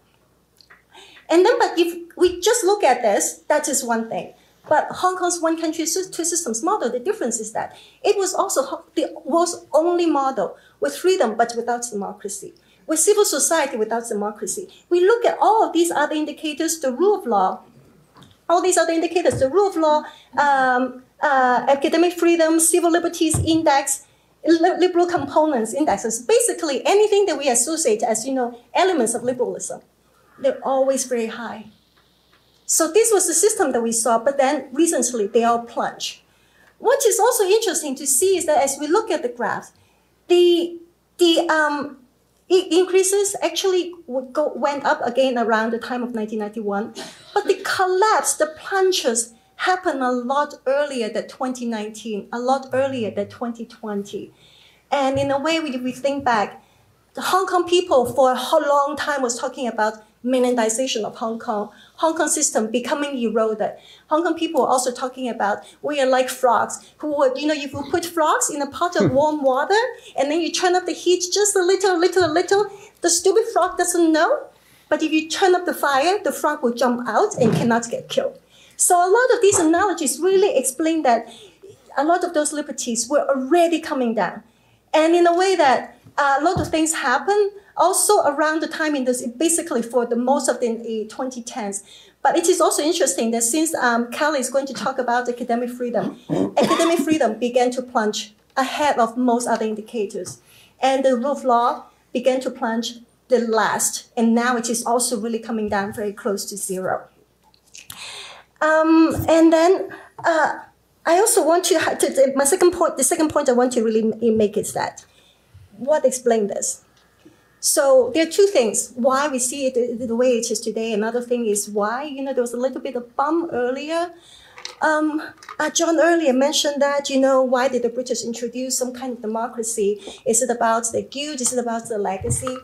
And then, but if we just look at this, that is one thing. But Hong Kong's one country, two systems model, the difference is that it was also the world's only model with freedom but without democracy, with civil society without democracy. We look at all of these other indicators, the rule of law, all these other indicators, the rule of law, academic freedom, civil liberties index, liberal components indexes, basically anything that we associate as, elements of liberalism, they're always very high. So this was the system that we saw, but then recently they all plunge. What is also interesting to see is that as we look at the graph, the increases actually went up again around the time of 1991, but the collapse, the plunges happened a lot earlier than 2019, a lot earlier than 2020. And in a way, if we think back, the Hong Kong people for a long time was talking about mainlandization of Hong Kong system becoming eroded. Hong Kong people were also talking about we are like frogs who would, if you put frogs in a pot of warm water and then you turn up the heat just a little, the stupid frog doesn't know. But if you turn up the fire, the frog will jump out and cannot get killed. So a lot of these analogies really explain that a lot of those liberties were already coming down. And in a way that a lot of things happen also around the time in this, basically for the most of the 2010s. But it is also interesting that since Kralik is going to talk about academic freedom began to plunge ahead of most other indicators. And the rule of law began to plunge the last. And now it is also really coming down very close to zero. And then I also want to, the second point I want to really make is that, what explains this? So there are two things, why we see it the way it is today. Another thing is why, there was a little bit of bump earlier. John earlier mentioned that, why did the British introduce some kind of democracy? Is it about the guild? Is it about the legacy?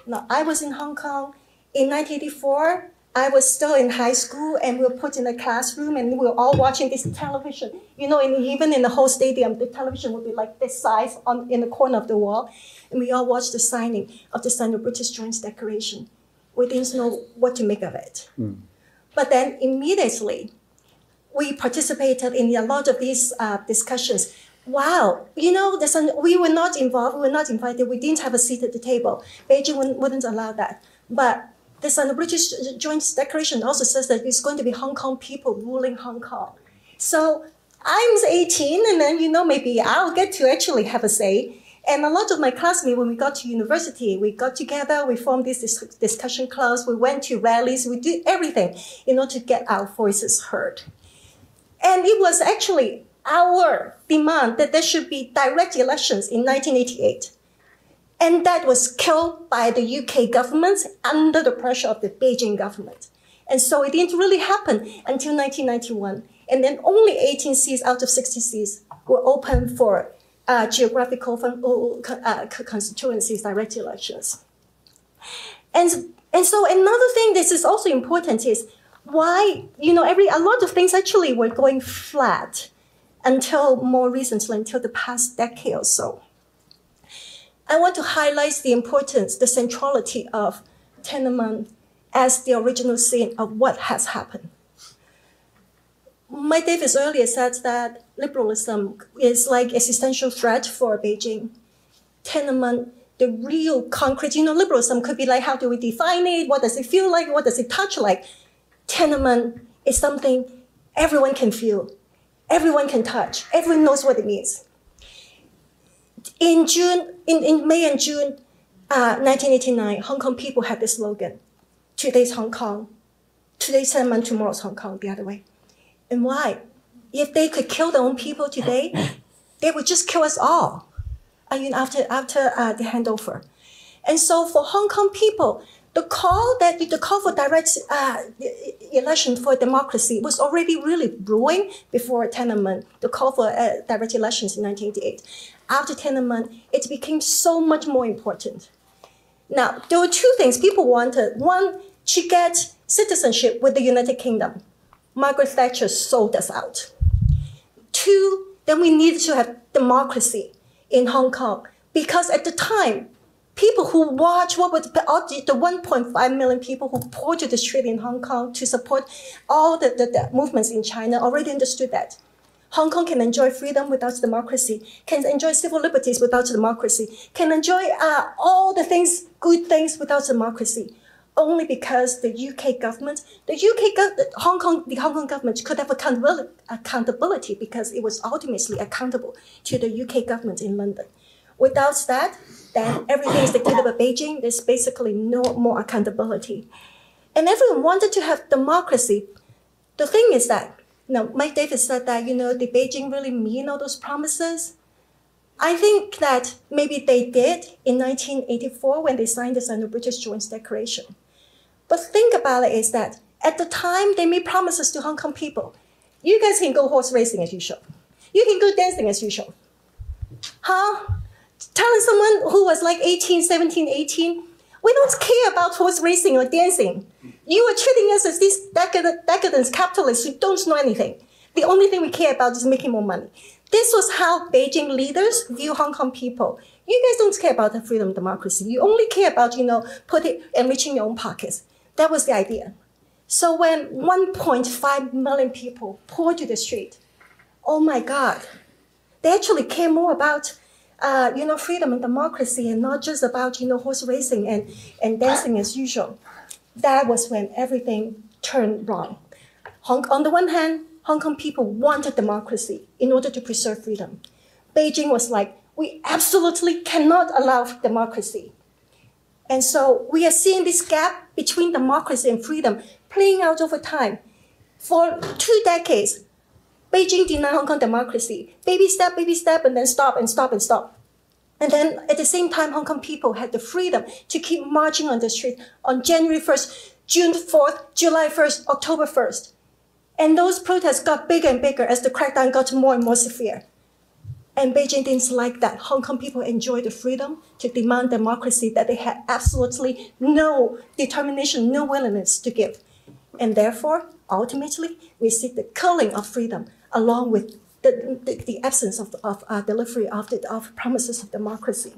Now, I was in Hong Kong in 1984. I was still in high school, and we were put in a classroom, and we were all watching this television. Even in the whole stadium, the television would be like this size in the corner of the wall. And we all watched the signing of the Sino-British Joint Declaration. We didn't know what to make of it. But then immediately, we participated in a lot of these discussions. Wow, we were not involved, we were not invited, we didn't have a seat at the table. Beijing wouldn't allow that. But the Sino-British Joint Declaration also says that it's going to be Hong Kong people ruling Hong Kong. So I'm 18, and then, maybe I'll get to actually have a say. And a lot of my classmates, when we got to university, we got together, we formed these discussion clubs, we went to rallies, we did everything in order to get our voices heard. And it was actually our demand that there should be direct elections in 1988. And that was killed by the UK government under the pressure of the Beijing government. And so it didn't really happen until 1991. And then only 18 seats out of 60 seats were open for geographical constituencies, direct elections. And so another thing this is also important is why, a lot of things actually were going flat until more recently, until the past decade or so. I want to highlight the importance, the centrality of Tiananmen as the original scene of what has happened. Mike Davis earlier said that liberalism is like an existential threat for Beijing. Tiananmen, the real concrete, liberalism could be like, how do we define it? What does it feel like? What does it touch like? Tiananmen is something everyone can feel, everyone can touch, everyone knows what it means. In May and June 1989, Hong Kong people had this slogan, today's Hong Kong, today's Tiananmen, tomorrow's Hong Kong, the other way. And why? If they could kill their own people today, they would just kill us all. After the handover. And so for Hong Kong people, the call for direct election for democracy was already really brewing before Tiananmen, the call for direct elections in 1988. After Tiananmen, it became so much more important. Now, there were two things people wanted. One, to get citizenship with the United Kingdom. Margaret Thatcher sold us out. Two, then we needed to have democracy in Hong Kong, because at the time, people who watched what was the 1.5 million people who poured to the street in Hong Kong to support all the movements in China already understood that Hong Kong can enjoy freedom without democracy, can enjoy civil liberties without democracy, can enjoy all the good things without democracy. Only because the UK government, the Hong Kong government could have accountability because it was ultimately accountable to the UK government in London. Without that, then everything is dictated by Beijing. There's basically no more accountability. And everyone wanted to have democracy. The thing is that, Mike Davis said that, did Beijing really mean all those promises? I think that maybe they did in 1984 when they signed the Sino-British Joint Declaration. But think about it is that at the time, they made promises to Hong Kong people. You guys can go horse racing as usual. You can go dancing as usual. Huh? Telling someone who was like 18, 17, 18, we don't care about horse racing or dancing. You are treating us as these decadent capitalists who don't know anything. The only thing we care about is making more money. This was how Beijing leaders view Hong Kong people. You guys don't care about the freedom and democracy. You only care about, enriching your own pockets. That was the idea. So when 1.5 million people poured to the street, oh my God, they actually care more about freedom and democracy and not just about, horse racing and dancing as usual. That was when everything turned wrong. On the one hand, Hong Kong people wanted democracy in order to preserve freedom. Beijing was like, we absolutely cannot allow democracy. And so we are seeing this gap between democracy and freedom playing out over time. For 2 decades, Beijing denied Hong Kong democracy. Baby step, and then stop, and stop, and stop. And then at the same time, Hong Kong people had the freedom to keep marching on the street on January 1st, June 4th, July 1st, October 1st. And those protests got bigger and bigger as the crackdown got more and more severe. And Beijing didn't like that. Hong Kong people enjoyed the freedom to demand democracy that they had absolutely no determination, no willingness to give. And therefore, ultimately, we see the killing of freedom along with the absence of delivery of promises of democracy.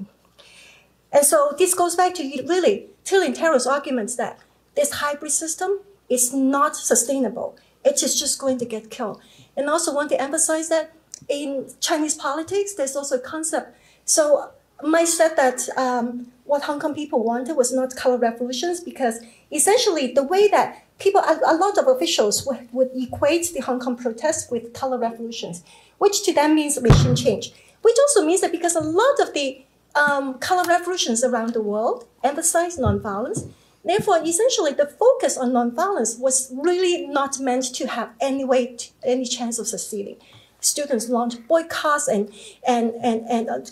And so this goes back to really Tilly and Terrell's arguments that this hybrid system is not sustainable. It is just going to get killed. And also want to emphasize that in Chinese politics, there's also a concept. So Mike said that what Hong Kong people wanted was not color revolutions because essentially the way that people, a lot of officials would equate the Hong Kong protests with color revolutions, which to them means regime change, which also means that because a lot of the color revolutions around the world emphasize nonviolence, therefore, essentially, the focus on nonviolence was really not meant to have any chance of succeeding. Students launched boycotts and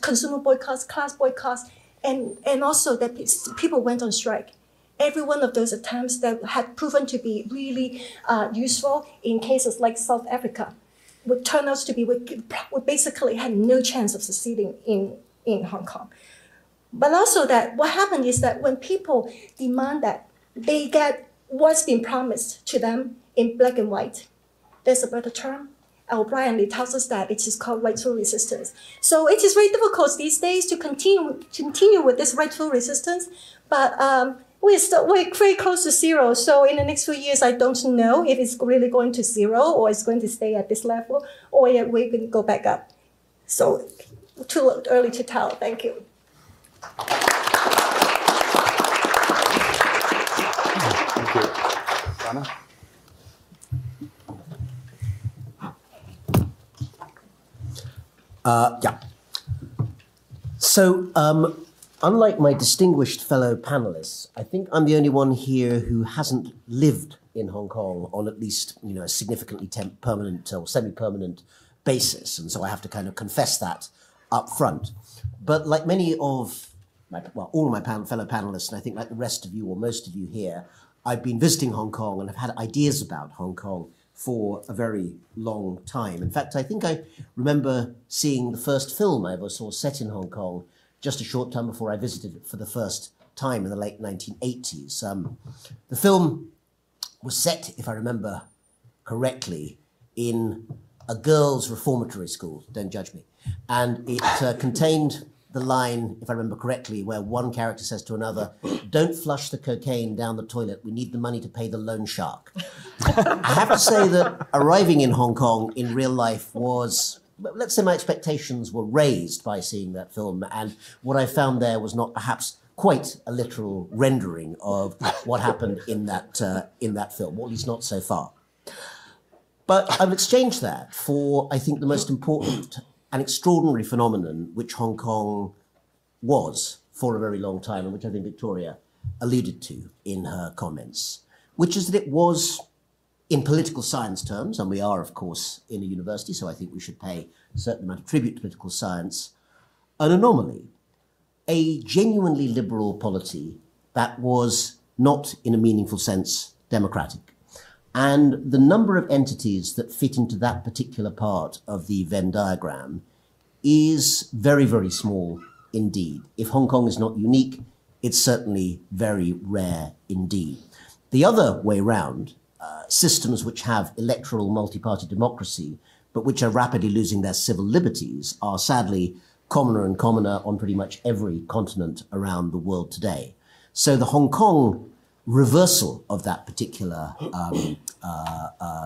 consumer boycotts, class boycotts, and also that people went on strike. Every one of those attempts that had proven to be really useful in cases like South Africa would turn out to be, would basically had no chance of succeeding in Hong Kong. But also that what happened is that when people demand that they get what's been promised to them in black and white, there's a better term. O'Brien Lee tells us that it is called rightful resistance. So it is very difficult these days to continue with this rightful resistance, but we're very close to zero. So in the next few years, I don't know if it's really going to zero or it's going to stay at this level or we're going to go back up. So too early to tell. Thank you. Thank you. Donna? Yeah. So, unlike my distinguished fellow panelists, I think I'm the only one here who hasn't lived in Hong Kong on at least, a significantly permanent or semi-permanent basis. And so I have to kind of confess that up front. But like many of all of my fellow panelists, and I think like the rest of you or most of you here, I've been visiting Hong Kong and have had ideas about Hong Kong for a very long time. In fact, I think I remember seeing the first film I ever saw set in Hong Kong just a short time before I visited it for the first time in the late 1980s. The film was set, if I remember correctly, in a girls' reformatory school, don't judge me. And it contained the line, if I remember correctly, where one character says to another, "Don't flush the cocaine down the toilet. We need the money to pay the loan shark." I have to say that arriving in Hong Kong in real life was, let's say my expectations were raised by seeing that film. And what I found there was not perhaps quite a literal rendering of what happened in that film, or at least not so far. But I've exchanged that for, I think, the most important an extraordinary phenomenon which Hong Kong was for a very long time and which I think Victoria alluded to in her comments, which is that it was, in political science terms, and we are, of course, in a university, so I think we should pay a certain amount of tribute to political science, an anomaly, a genuinely liberal polity that was not, in a meaningful sense, democratic. And the number of entities that fit into that particular part of the Venn diagram is very, very small indeed. If Hong Kong is not unique, it's certainly very rare indeed. The other way round, systems which have electoral multi-party democracy, but which are rapidly losing their civil liberties, are sadly commoner and commoner on pretty much every continent around the world today. So the Hong Kong reversal of that particular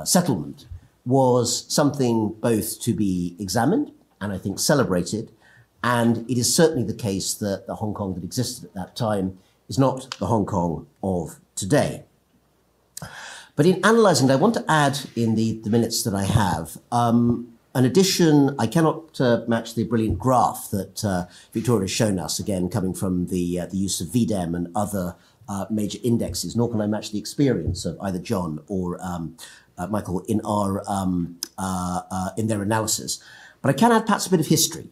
settlement was something both to be examined and I think celebrated. And it is certainly the case that the Hong Kong that existed at that time is not the Hong Kong of today. But in analysing it, I want to add in the minutes that I have an addition. I cannot match the brilliant graph that Victoria has shown us, again, coming from the use of VDEM and other major indexes, nor can I match the experience of either John or Michael in their analysis. But I can add perhaps a bit of history,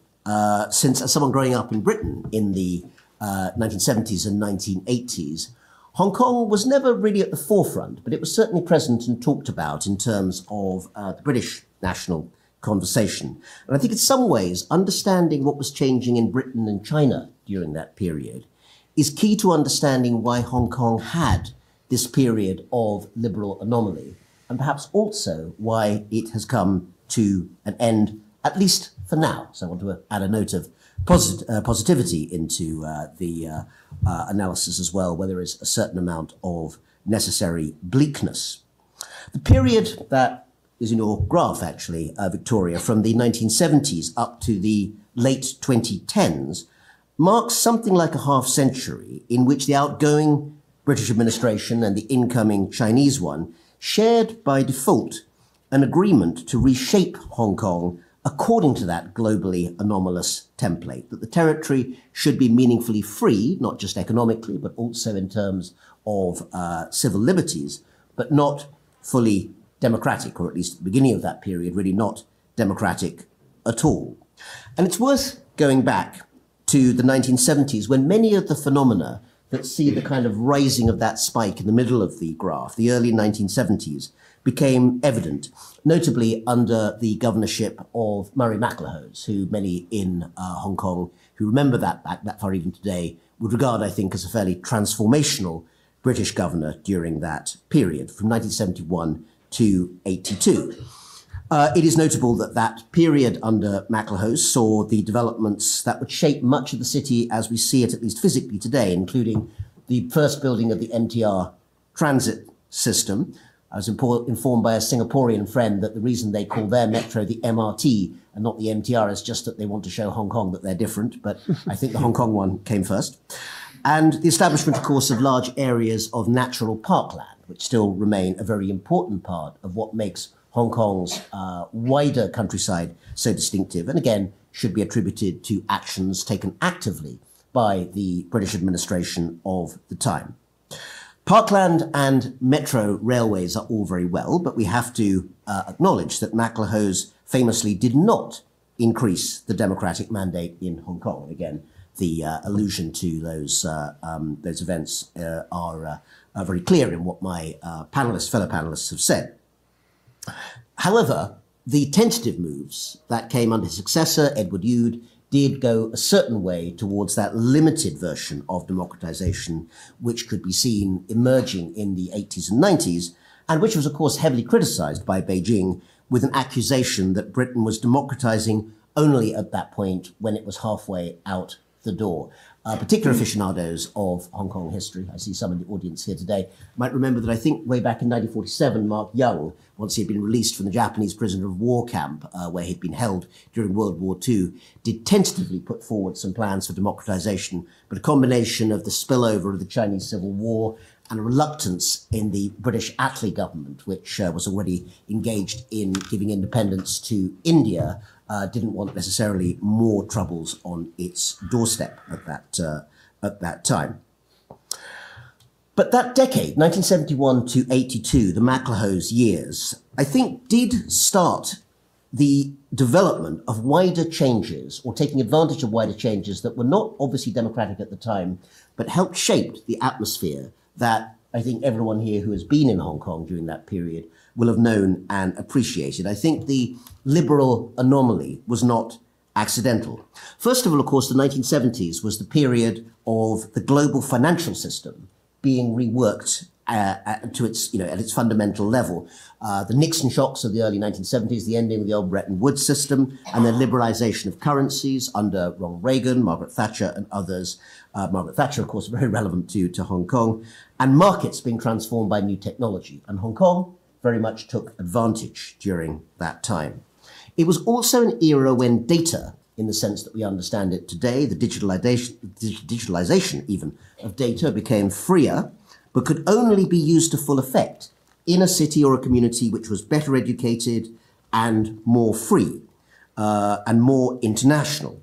since as someone growing up in Britain in the 1970s and 1980s, Hong Kong was never really at the forefront, but it was certainly present and talked about in terms of the British national conversation. And I think in some ways, understanding what was changing in Britain and China during that period is key to understanding why Hong Kong had this period of liberal anomaly, and perhaps also why it has come to an end, at least for now. So I want to add a note of positivity into the analysis as well, where there is a certain amount of necessary bleakness. The period that is in your graph, actually, Victoria, from the 1970s up to the late 2010s, marks something like a half century in which the outgoing British administration and the incoming Chinese one shared by default an agreement to reshape Hong Kong according to that globally anomalous template, that the territory should be meaningfully free, not just economically, but also in terms of civil liberties, but not fully democratic, or at least at the beginning of that period, really not democratic at all. And it's worth going back to the 1970s, when many of the phenomena that see the kind of rising of that spike in the middle of the graph, the early 1970s, became evident, notably under the governorship of Murray McLehose, who many in Hong Kong who remember that back that far even today would regard, I think, as a fairly transformational British governor during that period, from 1971 to 82. It is notable that that period under McLehose saw the developments that would shape much of the city as we see it, at least physically today, including the first building of the MTR transit system. I was informed by a Singaporean friend that the reason they call their metro the MRT and not the MTR is just that they want to show Hong Kong that they're different, but I think the Hong Kong one came first. And the establishment, of course, of large areas of natural parkland, which still remain a very important part of what makes Hong Kong's wider countryside so distinctive, and again, should be attributed to actions taken actively by the British administration of the time. Parkland and metro railways are all very well, but we have to acknowledge that McLehose famously did not increase the democratic mandate in Hong Kong. And again, the allusion to those events are very clear in what my fellow panelists have said. However, the tentative moves that came under his successor, Edward Youde, did go a certain way towards that limited version of democratization, which could be seen emerging in the 80s and 90s, and which was, of course, heavily criticized by Beijing, with an accusation that Britain was democratizing only at that point when it was halfway out the door. Particular aficionados of Hong Kong history, I see some in the audience here today, might remember that I think way back in 1947, Mark Young, once he had been released from the Japanese prisoner of war camp, where he'd been held during World War II, did tentatively put forward some plans for democratization, but a combination of the spillover of the Chinese Civil War and a reluctance in the British Attlee government, which was already engaged in giving independence to India, didn't want necessarily more troubles on its doorstep at that time. But that decade, 1971 to 82, the McLehose years, I think did start the development of wider changes, or taking advantage of wider changes that were not obviously democratic at the time, but helped shape the atmosphere that I think everyone here who has been in Hong Kong during that period will have known and appreciated. I think the liberal anomaly was not accidental. First of all, of course, the 1970s was the period of the global financial system being reworked to its, at its fundamental level. The Nixon shocks of the early 1970s, the ending of the old Bretton Woods system, and the liberalization of currencies under Ronald Reagan, Margaret Thatcher, and others. Margaret Thatcher, of course, very relevant to Hong Kong, and markets being transformed by new technology. And Hong Kong very much took advantage during that time. It was also an era when data, in the sense that we understand it today, the digitalization even of data became freer, but could only be used to full effect in a city or a community which was better educated and more free and more international.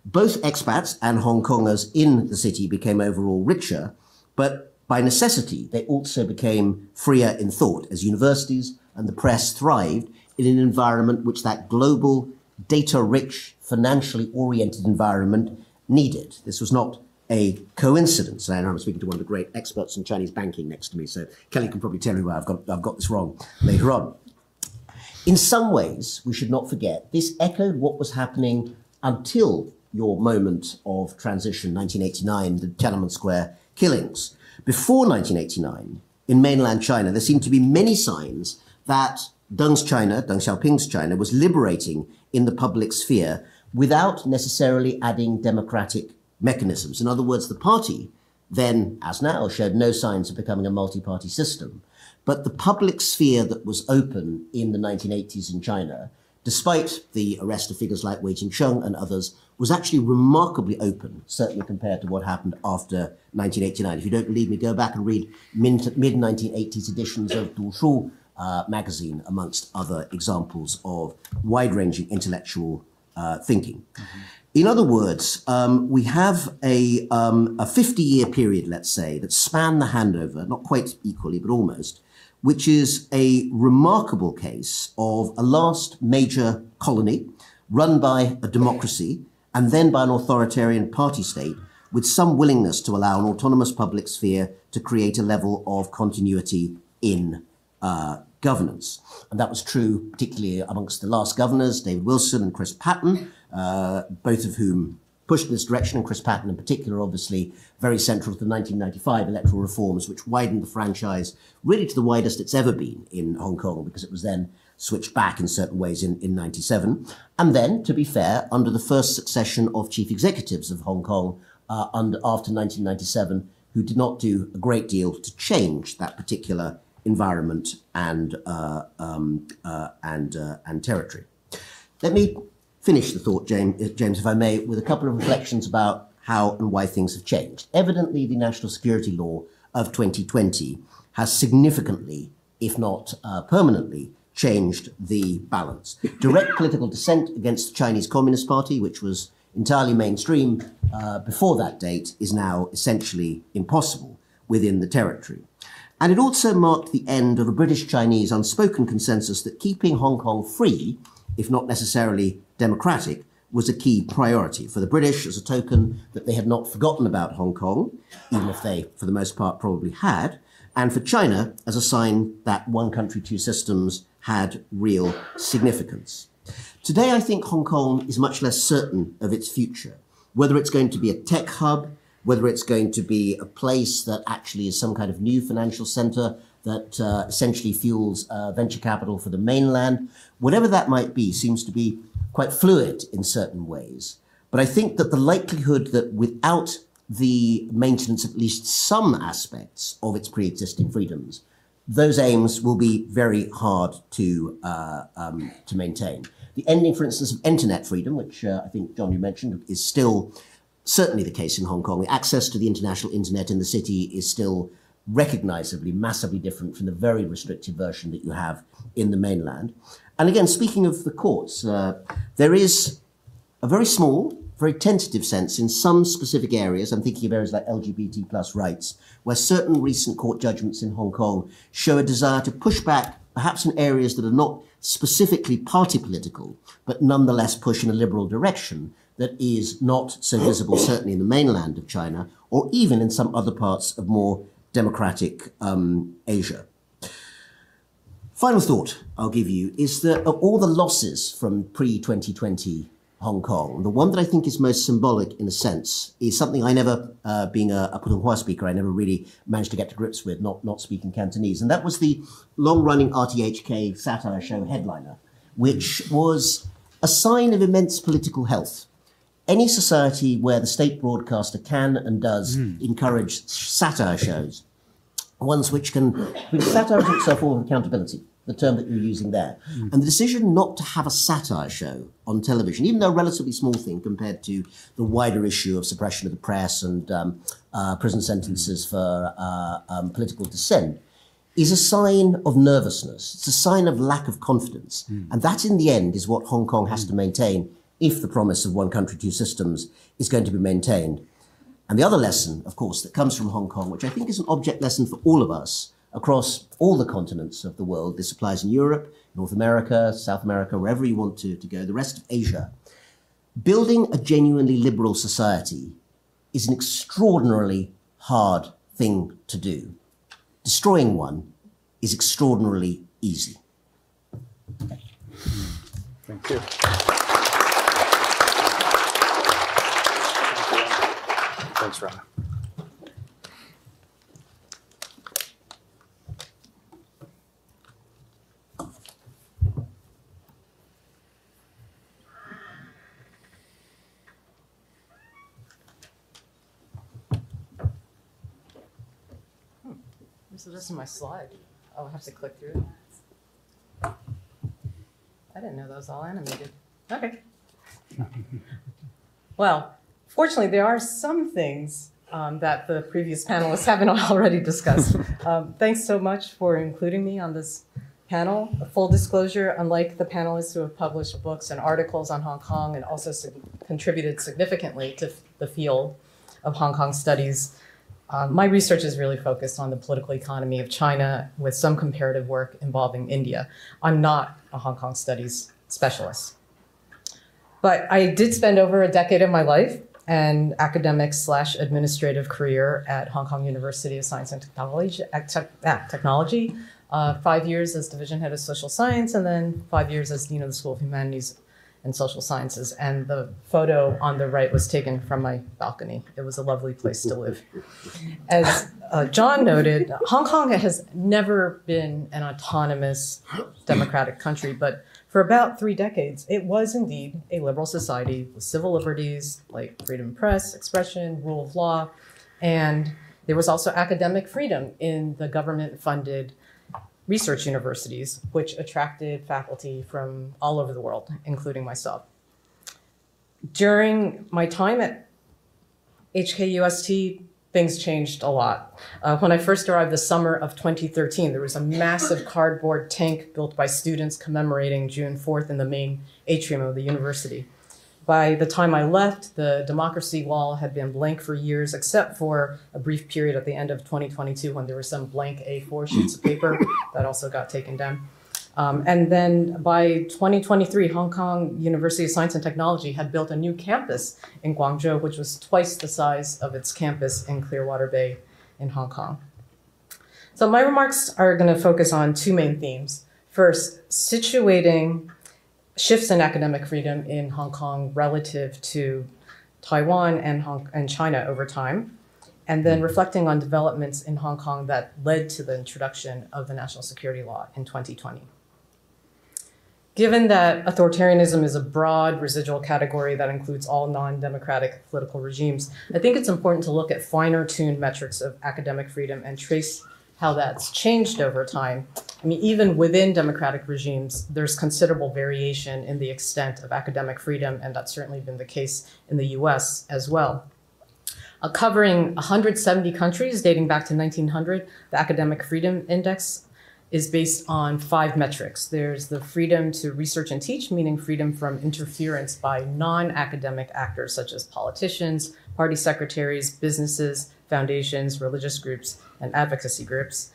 Both expats and Hong Kongers in the city became overall richer, but by necessity, they also became freer in thought as universities and the press thrived in an environment which that global, data-rich, financially oriented environment needed. This was not a coincidence. And I'm speaking to one of the great experts in Chinese banking next to me, so Kelly can probably tell me where I've got this wrong later on. In some ways, we should not forget, this echoed what was happening until your moment of transition, 1989, the Tiananmen Square killings. Before 1989, in mainland China, there seemed to be many signs that Deng Xiaoping's China was liberating in the public sphere without necessarily adding democratic mechanisms. In other words, the party then, as now, showed no signs of becoming a multi-party system. But the public sphere that was open in the 1980s in China, despite the arrest of figures like Wei Jingsheng and others, was actually remarkably open, certainly compared to what happened after 1989. If you don't believe me, go back and read mid-1980s editions of Du Shu magazine, amongst other examples of wide-ranging intellectual thinking. Mm-hmm. In other words, we have a 50-year period, let's say, that spanned the handover, not quite equally, but almost, which is a remarkable case of a last major colony run by a democracy and then by an authoritarian party state with some willingness to allow an autonomous public sphere to create a level of continuity in governance. And that was true particularly amongst the last governors, David Wilson and Chris Patten, both of whom pushed in this direction, and Chris Patten in particular, obviously very central to the 1995 electoral reforms, which widened the franchise really to the widest it's ever been in Hong Kong, because it was then switched back in certain ways in 97. And then, to be fair, under the first succession of chief executives of Hong Kong after 1997, who did not do a great deal to change that particular environment and territory. Let me finish the thought, James, if I may, with a couple of reflections about how and why things have changed. Evidently, the national security law of 2020 has significantly, if not permanently, changed the balance. Direct political dissent against the Chinese Communist Party, which was entirely mainstream before that date, is now essentially impossible within the territory. And it also marked the end of a British-Chinese unspoken consensus that keeping Hong Kong free, if not necessarily democratic, was a key priority for the British as a token that they had not forgotten about Hong Kong, even if they, for the most part, probably had, and for China as a sign that one country, two systems had real significance. Today, I think Hong Kong is much less certain of its future, whether it's going to be a tech hub, whether it's going to be a place that actually is some kind of new financial center that essentially fuels venture capital for the mainland. Whatever that might be seems to be quite fluid in certain ways. But I think that the likelihood that without the maintenance of at least some aspects of its pre-existing freedoms, those aims will be very hard to maintain. The ending, for instance, of internet freedom, which I think, John, you mentioned, is still certainly the case in Hong Kong. The access to the international internet in the city is still recognizably, massively different from the very restrictive version that you have in the mainland. And again, speaking of the courts, there is a very small, very tentative sense in some specific areas, I'm thinking of areas like LGBT plus rights, where certain recent court judgments in Hong Kong show a desire to push back perhaps in areas that are not specifically party political, but nonetheless push in a liberal direction that is not so visible, certainly in the mainland of China, or even in some other parts of more democratic Asia. Final thought I'll give you is that of all the losses from pre-2020 Hong Kong, the one that I think is most symbolic in a sense is something I never, being a Putonghua speaker, I never really managed to get to grips with, not speaking Cantonese. And that was the long-running RTHK satire show Headliner, which was a sign of immense political health. Any society where the state broadcaster can and does encourage satire shows, ones which satire is itself a form of accountability, the term that you're using there. And the decision not to have a satire show on television, even though a relatively small thing compared to the wider issue of suppression of the press and prison sentences for political dissent, is a sign of nervousness. It's a sign of lack of confidence. And that, in the end, is what Hong Kong has to maintain if the promise of one country, two systems is going to be maintained. And the other lesson, of course, that comes from Hong Kong, which I think is an object lesson for all of us across all the continents of the world. This applies in Europe, North America, South America, wherever you want to go, the rest of Asia. Building a genuinely liberal society is an extraordinarily hard thing to do. Destroying one is extraordinarily easy. Thank you. Thanks, Rana. So this is my slide. Oh, I have to click through it. I didn't know that was all animated. Okay. Well, fortunately, there are some things that the previous panelists haven't already discussed. Thanks so much for including me on this panel. A full disclosure, unlike the panelists who have published books and articles on Hong Kong and also contributed significantly to the field of Hong Kong studies, my research is really focused on the political economy of China with some comparative work involving India. I'm not a Hong Kong studies specialist. But I did spend over a decade of my life an academic/administrative career at Hong Kong University of Science and Technology, 5 years as division head of social science, and then 5 years as dean of the School of Humanities and Social Sciences. And the photo on the right was taken from my balcony. It was a lovely place to live. As John noted, Hong Kong has never been an autonomous democratic country, but for about 3 decades, it was indeed a liberal society with civil liberties like freedom of press, expression, rule of law, and there was also academic freedom in the government-funded research universities, which attracted faculty from all over the world, including myself. During my time at HKUST, things changed a lot. When I first arrived the summer of 2013, there was a massive cardboard tank built by students commemorating June 4th in the main atrium of the university. By the time I left, the democracy wall had been blank for years, except for a brief period at the end of 2022 when there were some blank A4 sheets of paper that also got taken down. And then by 2023, Hong Kong University of Science and Technology had built a new campus in Guangzhou, which was twice the size of its campus in Clearwater Bay in Hong Kong. So my remarks are going to focus on 2 main themes. First, situating shifts in academic freedom in Hong Kong relative to Taiwan and China over time, and then reflecting on developments in Hong Kong that led to the introduction of the national security law in 2020. Given that authoritarianism is a broad residual category that includes all non-democratic political regimes, I think it's important to look at finer-tuned metrics of academic freedom and trace how that's changed over time. I mean, even within democratic regimes, there's considerable variation in the extent of academic freedom, and that's certainly been the case in the US as well. Covering 170 countries dating back to 1900, the Academic Freedom Index is based on 5 metrics. There's the freedom to research and teach, meaning freedom from interference by non-academic actors such as politicians, party secretaries, businesses, foundations, religious groups, and advocacy groups.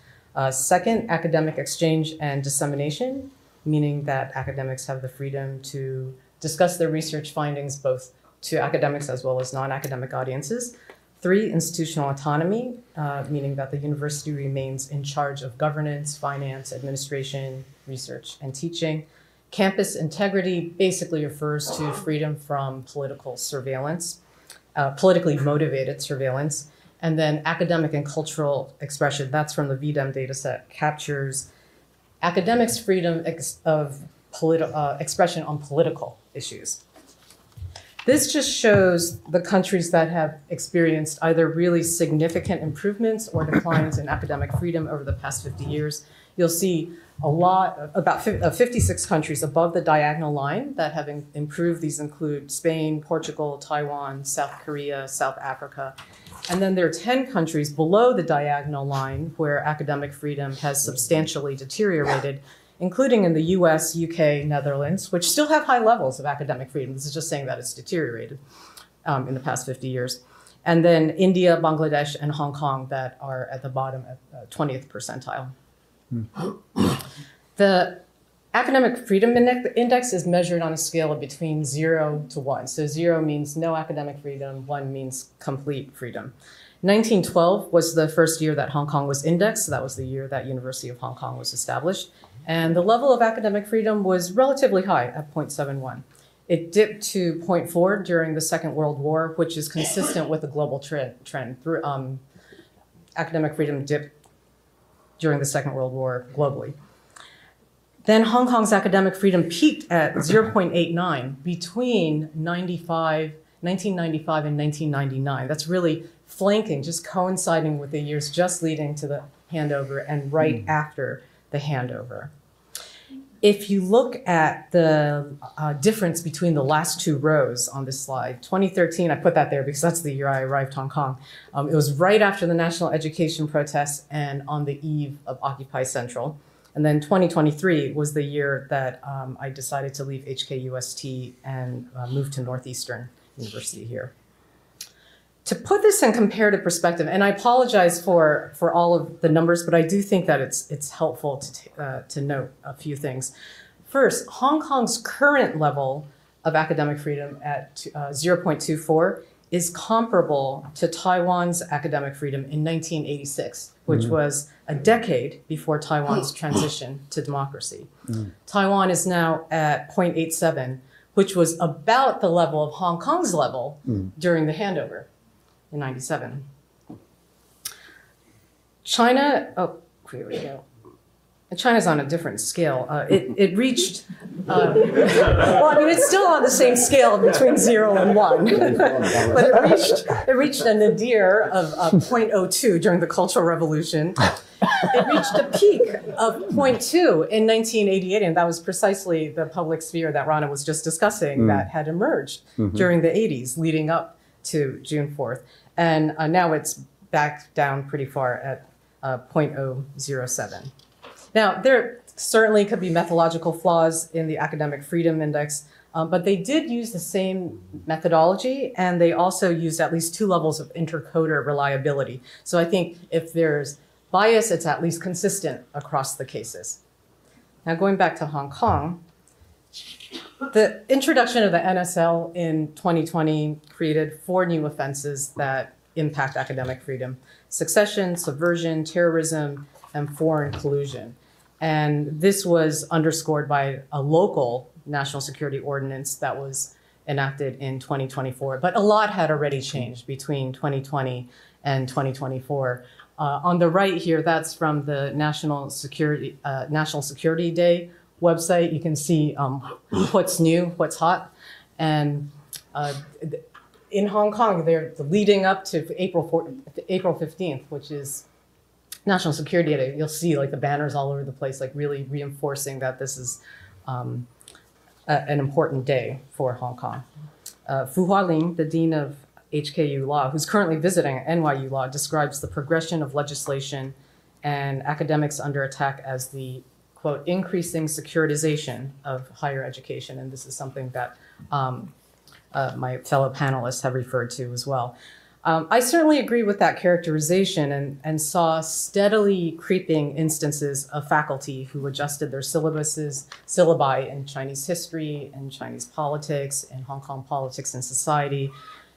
Second, academic exchange and dissemination, meaning that academics have the freedom to discuss their research findings both to academics as well as non-academic audiences. 3, institutional autonomy, meaning that the university remains in charge of governance, finance, administration, research, and teaching. Campus integrity basically refers to freedom from political surveillance, politically motivated surveillance. And then academic and cultural expression, that's from the VDEM dataset, captures academics' freedom of expression on political issues. This just shows the countries that have experienced either really significant improvements or declines in academic freedom over the past 50 years. You'll see about 56 countries above the diagonal line that have improved. These include Spain, Portugal, Taiwan, South Korea, South Africa. And then there are 10 countries below the diagonal line where academic freedom has substantially deteriorated, including in the US, UK, Netherlands, which still have high levels of academic freedom. This is just saying that it's deteriorated in the past 50 years. And then India, Bangladesh, and Hong Kong that are at the bottom at 20th percentile. The academic freedom index is measured on a scale of between 0 to 1. So 0 means no academic freedom, 1 means complete freedom. 1912 was the first year that Hong Kong was indexed. So that was the year that University of Hong Kong was established. And the level of academic freedom was relatively high at 0.71. It dipped to 0.4 during the Second World War, which is consistent with the global trend. Academic freedom dipped during the Second World War globally. Then Hong Kong's academic freedom peaked at 0.89 between 1995 and 1999. That's really flanking, just coinciding with the years just leading to the handover and right after the handover. If you look at the difference between the last two rows on this slide, 2013, I put that there because that's the year I arrived Hong Kong. It was right after the national education protests and on the eve of Occupy Central. And then 2023 was the year that I decided to leave HKUST and move to Northeastern University here. To put this in comparative perspective, and I apologize for all of the numbers, but I do think that it's helpful to note a few things. First, Hong Kong's current level of academic freedom at 0.24 is comparable to Taiwan's academic freedom in 1986, which was a decade before Taiwan's transition to democracy. Taiwan is now at 0.87, which was about the level of Hong Kong's level during the handover in 97. China, oh, here we go. China's on a different scale. It reached, well, I mean, it's still on the same scale between 0 and 1, but it reached a nadir of 0.02 during the Cultural Revolution. It reached a peak of 0.2 in 1988, and that was precisely the public sphere that Rana was just discussing that had emerged during the 80s, leading up to June 4th. And now it's back down pretty far at 0.007. Now, there certainly could be methodological flaws in the academic freedom index, but they did use the same methodology, and they also used at least 2 levels of intercoder reliability. So I think if there's bias, it's at least consistent across the cases. Now, going back to Hong Kong, the introduction of the NSL in 2020 created 4 new offenses that impact academic freedom: secession, subversion, terrorism, and foreign collusion. And this was underscored by a local national security ordinance that was enacted in 2024. But a lot had already changed between 2020 and 2024. On the right here, that's from the National Security Day website. You can see what's new, what's hot. And in Hong Kong, they're leading up to April 15th, which is National Security Day. You'll see like the banners all over the place, like really reinforcing that this is an important day for Hong Kong. Fu Hualin, the dean of HKU Law, who's currently visiting at NYU Law, describes the progression of legislation and academics under attack as the, quote, increasing securitization of higher education. And this is something that my fellow panelists have referred to as well. I certainly agree with that characterization and saw steadily creeping instances of faculty who adjusted their syllabi in Chinese history and Chinese politics and Hong Kong politics and society.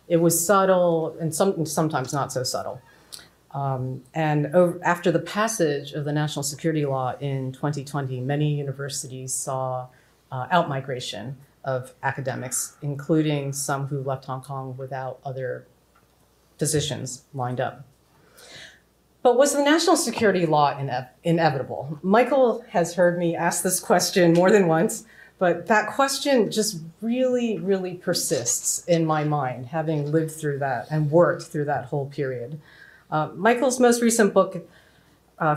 It was subtle and sometimes not so subtle. After the passage of the national security law in 2020, many universities saw outmigration of academics, including some who left Hong Kong without other positions lined up. But was the national security law inevitable? Michael has heard me ask this question more than once, but that question just really, really persists in my mind, having lived through that and worked through that whole period. Michael's most recent book,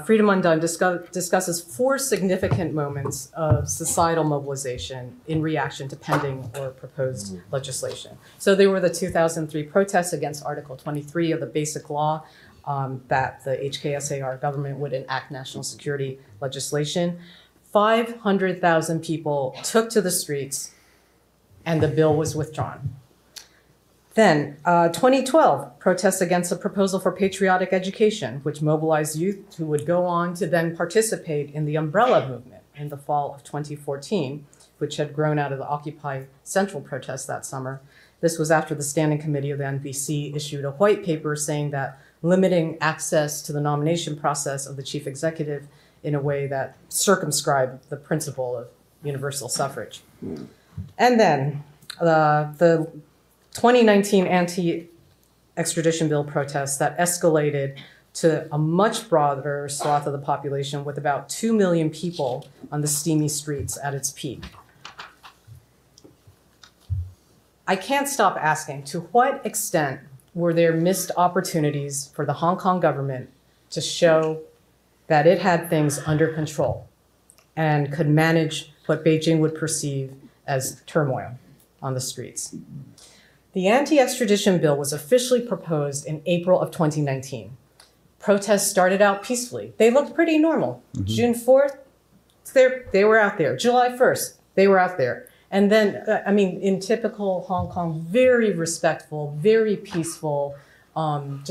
Freedom Undone, discusses 4 significant moments of societal mobilization in reaction to pending or proposed legislation. So they were the 2003 protests against Article 23 of the Basic Law, that the HKSAR government would enact national security legislation. 500,000 people took to the streets and the bill was withdrawn. Then, 2012, protests against a proposal for patriotic education, which mobilized youth who would go on to then participate in the umbrella movement in the fall of 2014, which had grown out of the Occupy Central protests that summer. This was after the Standing Committee of the NPC issued a white paper saying that limiting access to the nomination process of the chief executive in a way that circumscribed the principle of universal suffrage. And then the 2019 anti-extradition bill protests that escalated to a much broader swath of the population with about 2 million people on the steamy streets at its peak. I can't stop asking, to what extent were there missed opportunities for the Hong Kong government to show that it had things under control and could manage what Beijing would perceive as turmoil on the streets? The anti-extradition bill was officially proposed in April of 2019. Protests started out peacefully. They looked pretty normal. June 4th, they were out there. July 1st, they were out there. And then, in typical Hong Kong, very respectful, very peaceful, in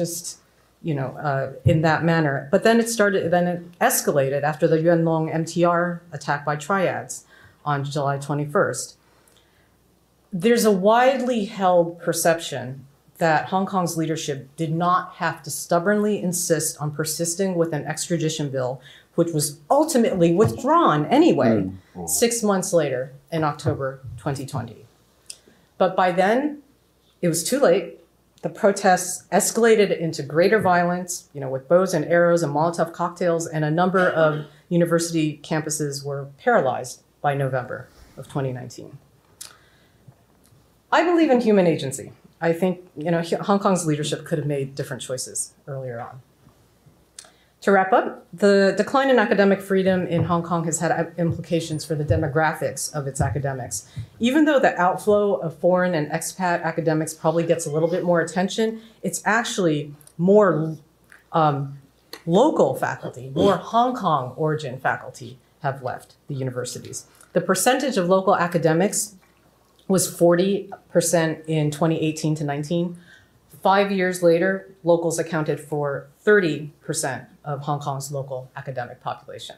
that manner. But then it escalated after the Yuan Long MTR attack by triads on July 21st. There's a widely held perception that Hong Kong's leadership did not have to stubbornly insist on persisting with an extradition bill, which was ultimately withdrawn anyway, 6 months later in October 2020. But by then, it was too late. The protests escalated into greater violence, with bows and arrows and Molotov cocktails, and a number of university campuses were paralyzed by November of 2019. I believe in human agency. I think, Hong Kong's leadership could have made different choices earlier on. To wrap up, the decline in academic freedom in Hong Kong has had implications for the demographics of its academics. Even though the outflow of foreign and expat academics probably gets a little bit more attention, it's actually more local faculty, more Hong Kong origin faculty have left the universities. The percentage of local academics was 40% in 2018 to 19. 5 years later, locals accounted for 30% of Hong Kong's local academic population.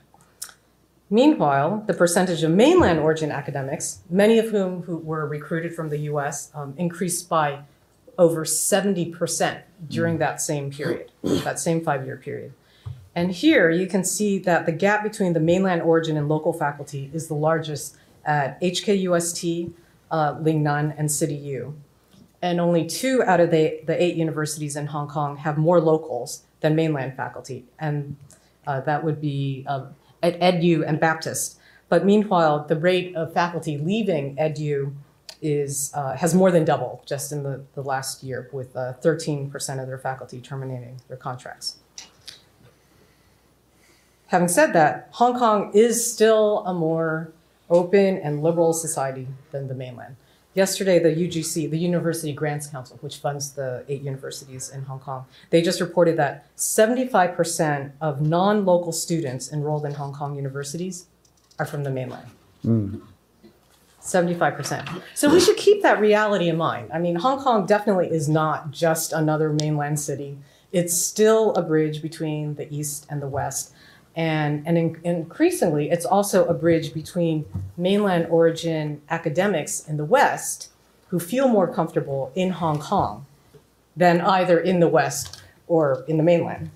Meanwhile, the percentage of mainland origin academics, many of whom who were recruited from the US, increased by over 70% during that same period, that same 5-year period. And here you can see that the gap between the mainland origin and local faculty is the largest at HKUST, Lingnan, and City U. And only 2 out of the 8 universities in Hong Kong have more locals than mainland faculty. And that would be at EDU and Baptist. But meanwhile, the rate of faculty leaving EDU has more than doubled just in the last year, with 13% of their faculty terminating their contracts. Having said that, Hong Kong is still a more open and liberal society than the mainland. Yesterday, the UGC, the University Grants Council, which funds the 8 universities in Hong Kong, they just reported that 75% of non-local students enrolled in Hong Kong universities are from the mainland. 75%. So we should keep that reality in mind. I mean, Hong Kong definitely is not just another mainland city. It's still a bridge between the East and the West. And increasingly, it's also a bridge between mainland origin academics in the West who feel more comfortable in Hong Kong than either in the West or in the mainland.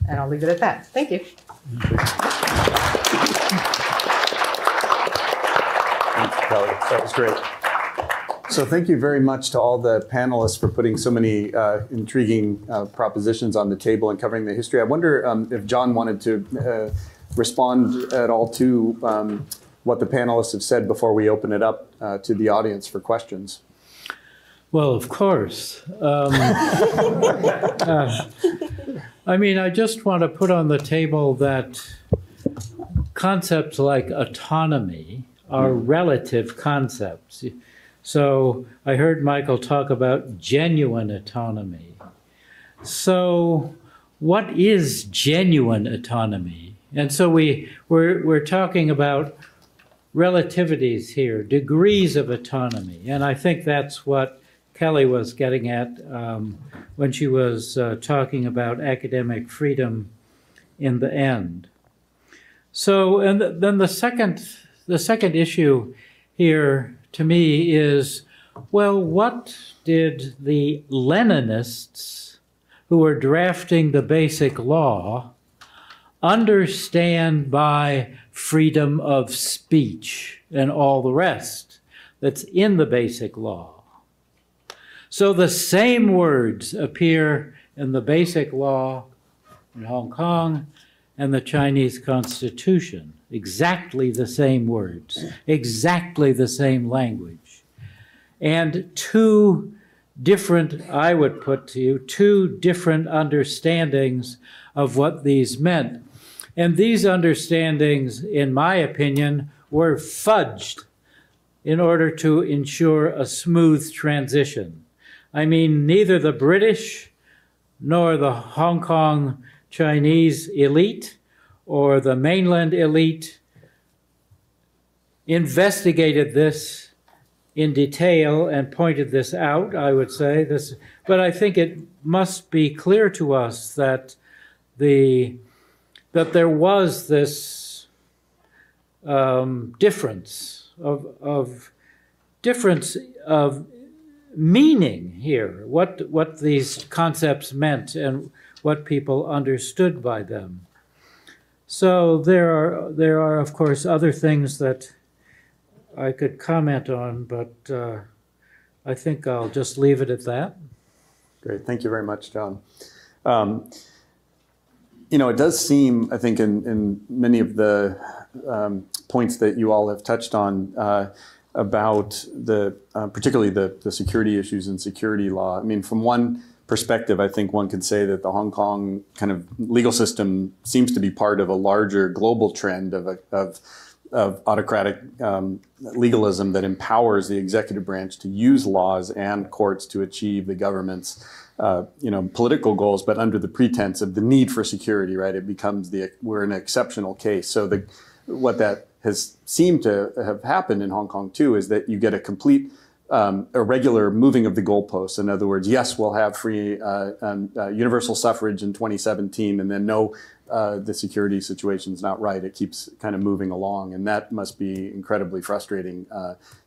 And I'll leave it at that. Thank you. Thanks, Kelly. That was great. So thank you very much to all the panelists for putting so many intriguing propositions on the table and covering the history. I wonder if John wanted to respond at all to what the panelists have said before we open it up to the audience for questions. Well, of course. I mean, I just want to put on the table that concepts like autonomy are relative concepts. So I heard Michael talk about genuine autonomy. So what is genuine autonomy? And so we're talking about relativities here, degrees of autonomy. And I think that's what Kelly was getting at when she was talking about academic freedom in the end. So, and then the second issue here to me is, well, what did the Leninists who were drafting the Basic Law understand by freedom of speech and all the rest that's in the Basic Law? So the same words appear in the Basic Law in Hong Kong and the Chinese Constitution. Exactly the same words, exactly the same language. And two different, I would put to you, two different understandings of what these meant. And these understandings, in my opinion, were fudged in order to ensure a smooth transition. I mean, neither the British nor the Hong Kong Chinese elite or the mainland elite investigated this in detail and pointed this out, I would say. But I think it must be clear to us that there was this difference of meaning here, what these concepts meant and what people understood by them. So there are of course other things that I could comment on, but I think I'll just leave it at that. Great, thank you very much, John. You know, it does seem, I think, in many of the points that you all have touched on about particularly the security issues and security law. I mean, from one perspective, I think one could say that the Hong Kong kind of legal system seems to be part of a larger global trend of autocratic legalism that empowers the executive branch to use laws and courts to achieve the government's political goals, but under the pretense of the need for security, right? It becomes we're an exceptional case. So what that has seemed to have happened in Hong Kong too is that you get a complete irregular moving of the goalposts. In other words, yes, we'll have free universal suffrage in 2017, and then no, the security situation's not right. It keeps kind of moving along, and that must be incredibly frustrating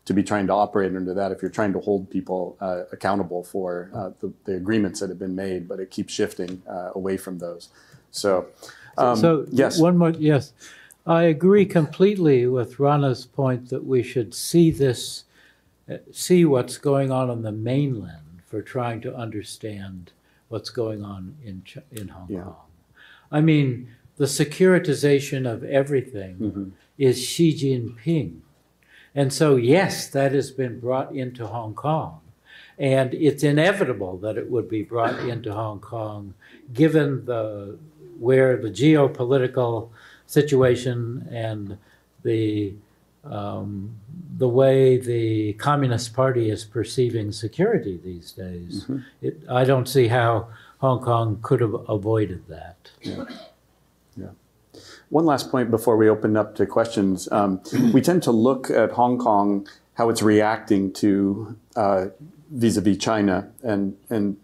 to be trying to operate under that if you're trying to hold people accountable for the agreements that have been made, but it keeps shifting away from those. So yes. One more, yes. I agree completely with Rana's point that we should see what's going on the mainland for trying to understand what's going on in Hong Kong. I mean, the securitization of everything is Xi Jinping. And so, yes, that has been brought into Hong Kong. And it's inevitable that it would be brought into Hong Kong, given where the geopolitical situation and the way the Communist Party is perceiving security these days. I don't see how Hong Kong could have avoided that. Yeah. One last point before we open up to questions. We tend to look at Hong Kong, how it's reacting to vis-a-vis China and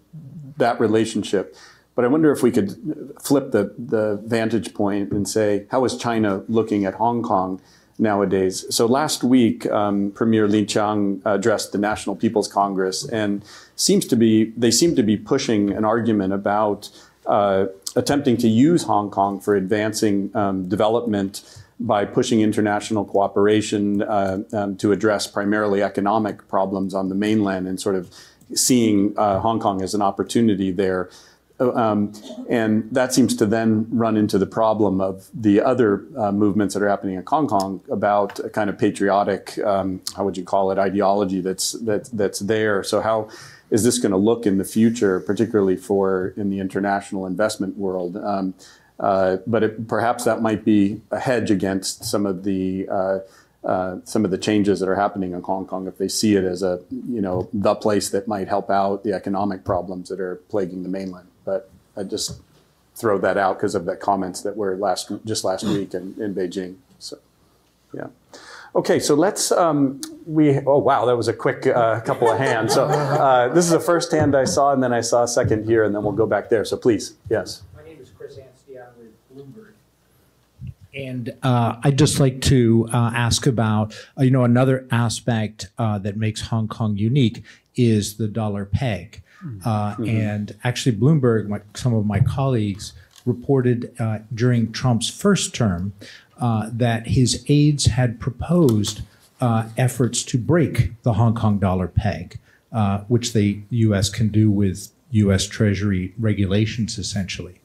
that relationship. But I wonder if we could flip the vantage point and say, how is China looking at Hong Kong nowadays? So last week, Premier Li Qiang addressed the National People's Congress and they seem to be pushing an argument about attempting to use Hong Kong for advancing development by pushing international cooperation to address primarily economic problems on the mainland and sort of seeing Hong Kong as an opportunity there. And that seems to then run into the problem of the other movements that are happening in Hong Kong about a kind of patriotic, how would you call it, ideology that's there. So how is this going to look in the future, particularly in the international investment world? But perhaps that might be a hedge against some of the changes that are happening in Hong Kong if they see it as the place that might help out the economic problems that are plaguing the mainland. But I just throw that out because of the comments that were just last week in Beijing. So, yeah. Okay, so let's, oh wow, that was a quick couple of hands. So this is the first hand I saw, and then I saw a second here, and then we'll go back there. So please, yes. My name is Chris Anstey. I'm with Bloomberg. And I'd just like to ask about, another aspect that makes Hong Kong unique is the dollar peg. And actually, Bloomberg, some of my colleagues, reported during Trump's first term that his aides had proposed efforts to break the Hong Kong dollar peg, which the U.S. can do with U.S. Treasury regulations, essentially.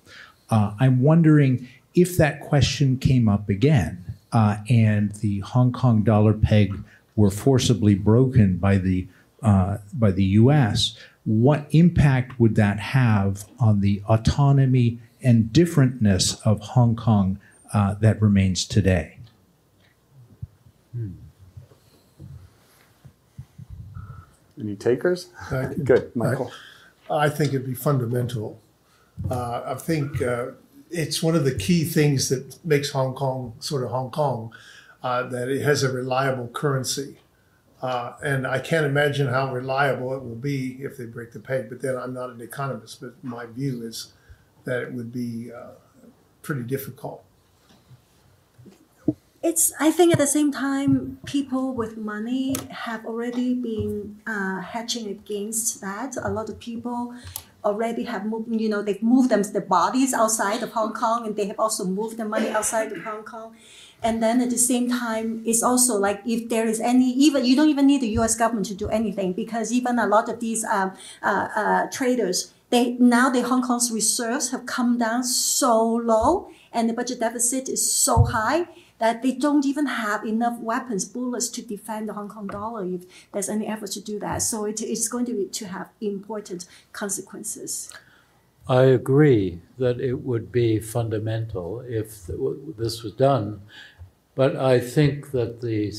I'm wondering if that question came up again and the Hong Kong dollar peg were forcibly broken by the U.S., what impact would that have on the autonomy and differentness of Hong Kong that remains today? Any takers? Good, Michael. I think it'd be fundamental. I think it's one of the key things that makes Hong Kong sort of Hong Kong, that it has a reliable currency. And I can't imagine how reliable it will be if they break the peg. But then I'm not an economist, but my view is that it would be pretty difficult. I think at the same time, people with money have already been hedging against that. A lot of people already have moved, they've moved their bodies outside of Hong Kong, and they have also moved their money outside of Hong Kong. And then at the same time, it's also like if there is even you don't even need the U.S. government to do anything, because even a lot of these traders, the Hong Kong's reserves have come down so low, and the budget deficit is so high that they don't even have enough weapons, bullets to defend the Hong Kong dollar if there's any effort to do that. So it's going to have important consequences. I agree that it would be fundamental if this was done, but I think that the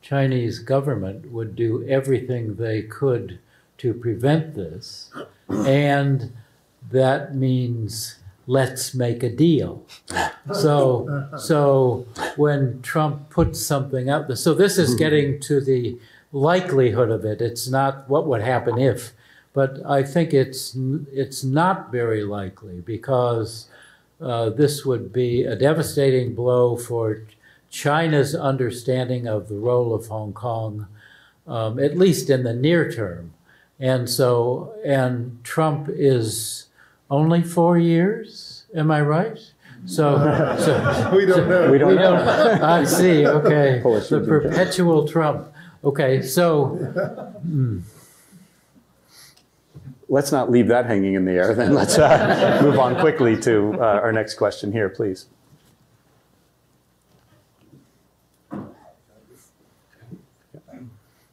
Chinese government would do everything they could to prevent this, and that means let's make a deal. So when Trump puts something out there, so this is getting to the likelihood of it. It's not what would happen if, but I think it's not very likely, because this would be a devastating blow for China's understanding of the role of Hong Kong, at least in the near term. And Trump is only 4 years, am I right? So we don't know. We don't know. I see, okay. The perpetual Trump. Okay, so... Let's not leave that hanging in the air, then let's move on quickly to our next question here, please.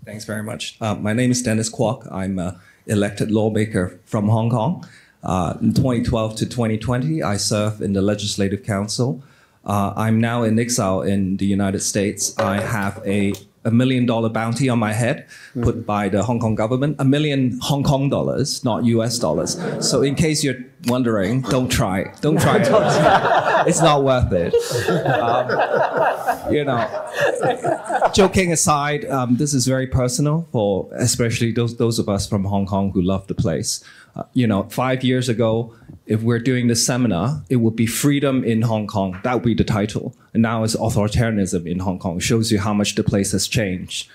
Thanks very much. My name is Dennis Kwok. I'm an elected lawmaker from Hong Kong. In 2012 to 2020, I served in the Legislative Council I'm now in exile in the United States. I have a $1 million bounty on my head put by the Hong Kong government, $1 million Hong Kong dollars, not US dollars. So in case you're wondering, don't try it. Don't try it. It's not worth it. You know, joking aside, this is very personal for especially those of us from Hong Kong who love the place. You know, 5 years ago, if we're doing this seminar, it would be freedom in Hong Kong. That would be the title. And now it's authoritarianism in Hong Kong. It shows you how much the place has changed.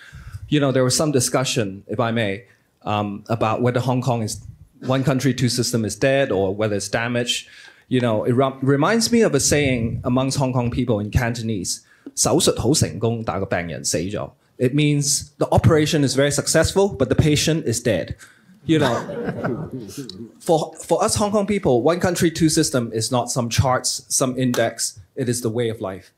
You know, there was some discussion, if I may, about whether Hong Kong is one country, two system is dead or whether it's damaged. You know, it reminds me of a saying amongst Hong Kong people in Cantonese, 手術好成功，但個病人死咗. It means the operation is very successful, but the patient is dead. You know, for us Hong Kong people, one country, two system is not some charts, some index. It is the way of life.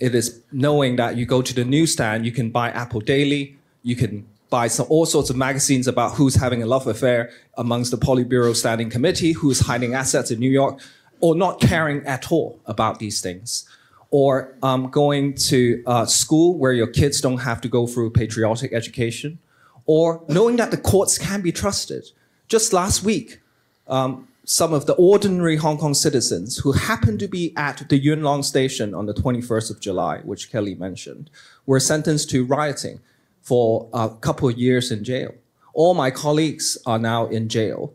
It is knowing that you go to the newsstand, you can buy Apple Daily, you can buy all sorts of magazines about who's having a love affair amongst the Politburo Standing Committee, who's hiding assets in New York, or not caring at all about these things. Or going to school where your kids don't have to go through patriotic education. Or knowing that the courts can be trusted. Just last week, some of the ordinary Hong Kong citizens who happened to be at the Yuen Long station on the 21st of July, which Kelly mentioned, were sentenced to rioting for a couple of years in jail. All my colleagues are now in jail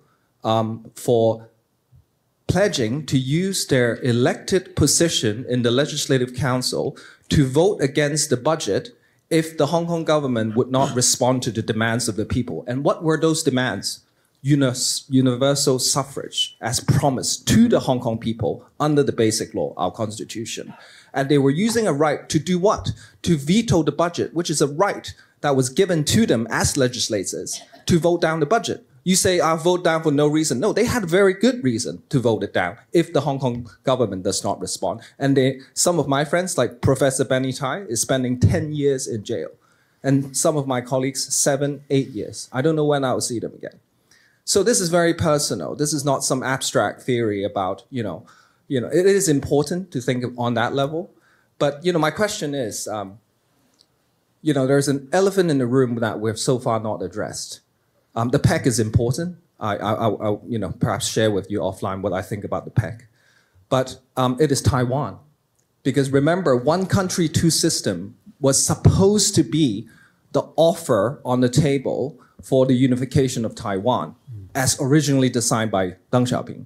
for pledging to use their elected position in the Legislative Council to vote against the budget if the Hong Kong government would not respond to the demands of the people. And what were those demands? Universal suffrage, as promised to the Hong Kong people under the Basic Law, our constitution. And they were using a right to do what? To veto the budget, which is a right that was given to them as legislators to vote down the budget. You say, I'll vote down for no reason. No, they had a very good reason to vote it down if the Hong Kong government does not respond. And some of my friends, like Professor Benny Tai, is spending 10 years in jail. And some of my colleagues, 7, 8 years. I don't know when I will see them again. So this is very personal. This is not some abstract theory about, you know, it is important to think on that level. But, you know, my question is, you know, there's an elephant in the room that we've so far not addressed. The PEC is important. I'll you know, perhaps share with you offline what I think about the PEC. But it is Taiwan. Because remember, one country, two system was supposed to be the offer on the table for the unification of Taiwan, as originally designed by Deng Xiaoping.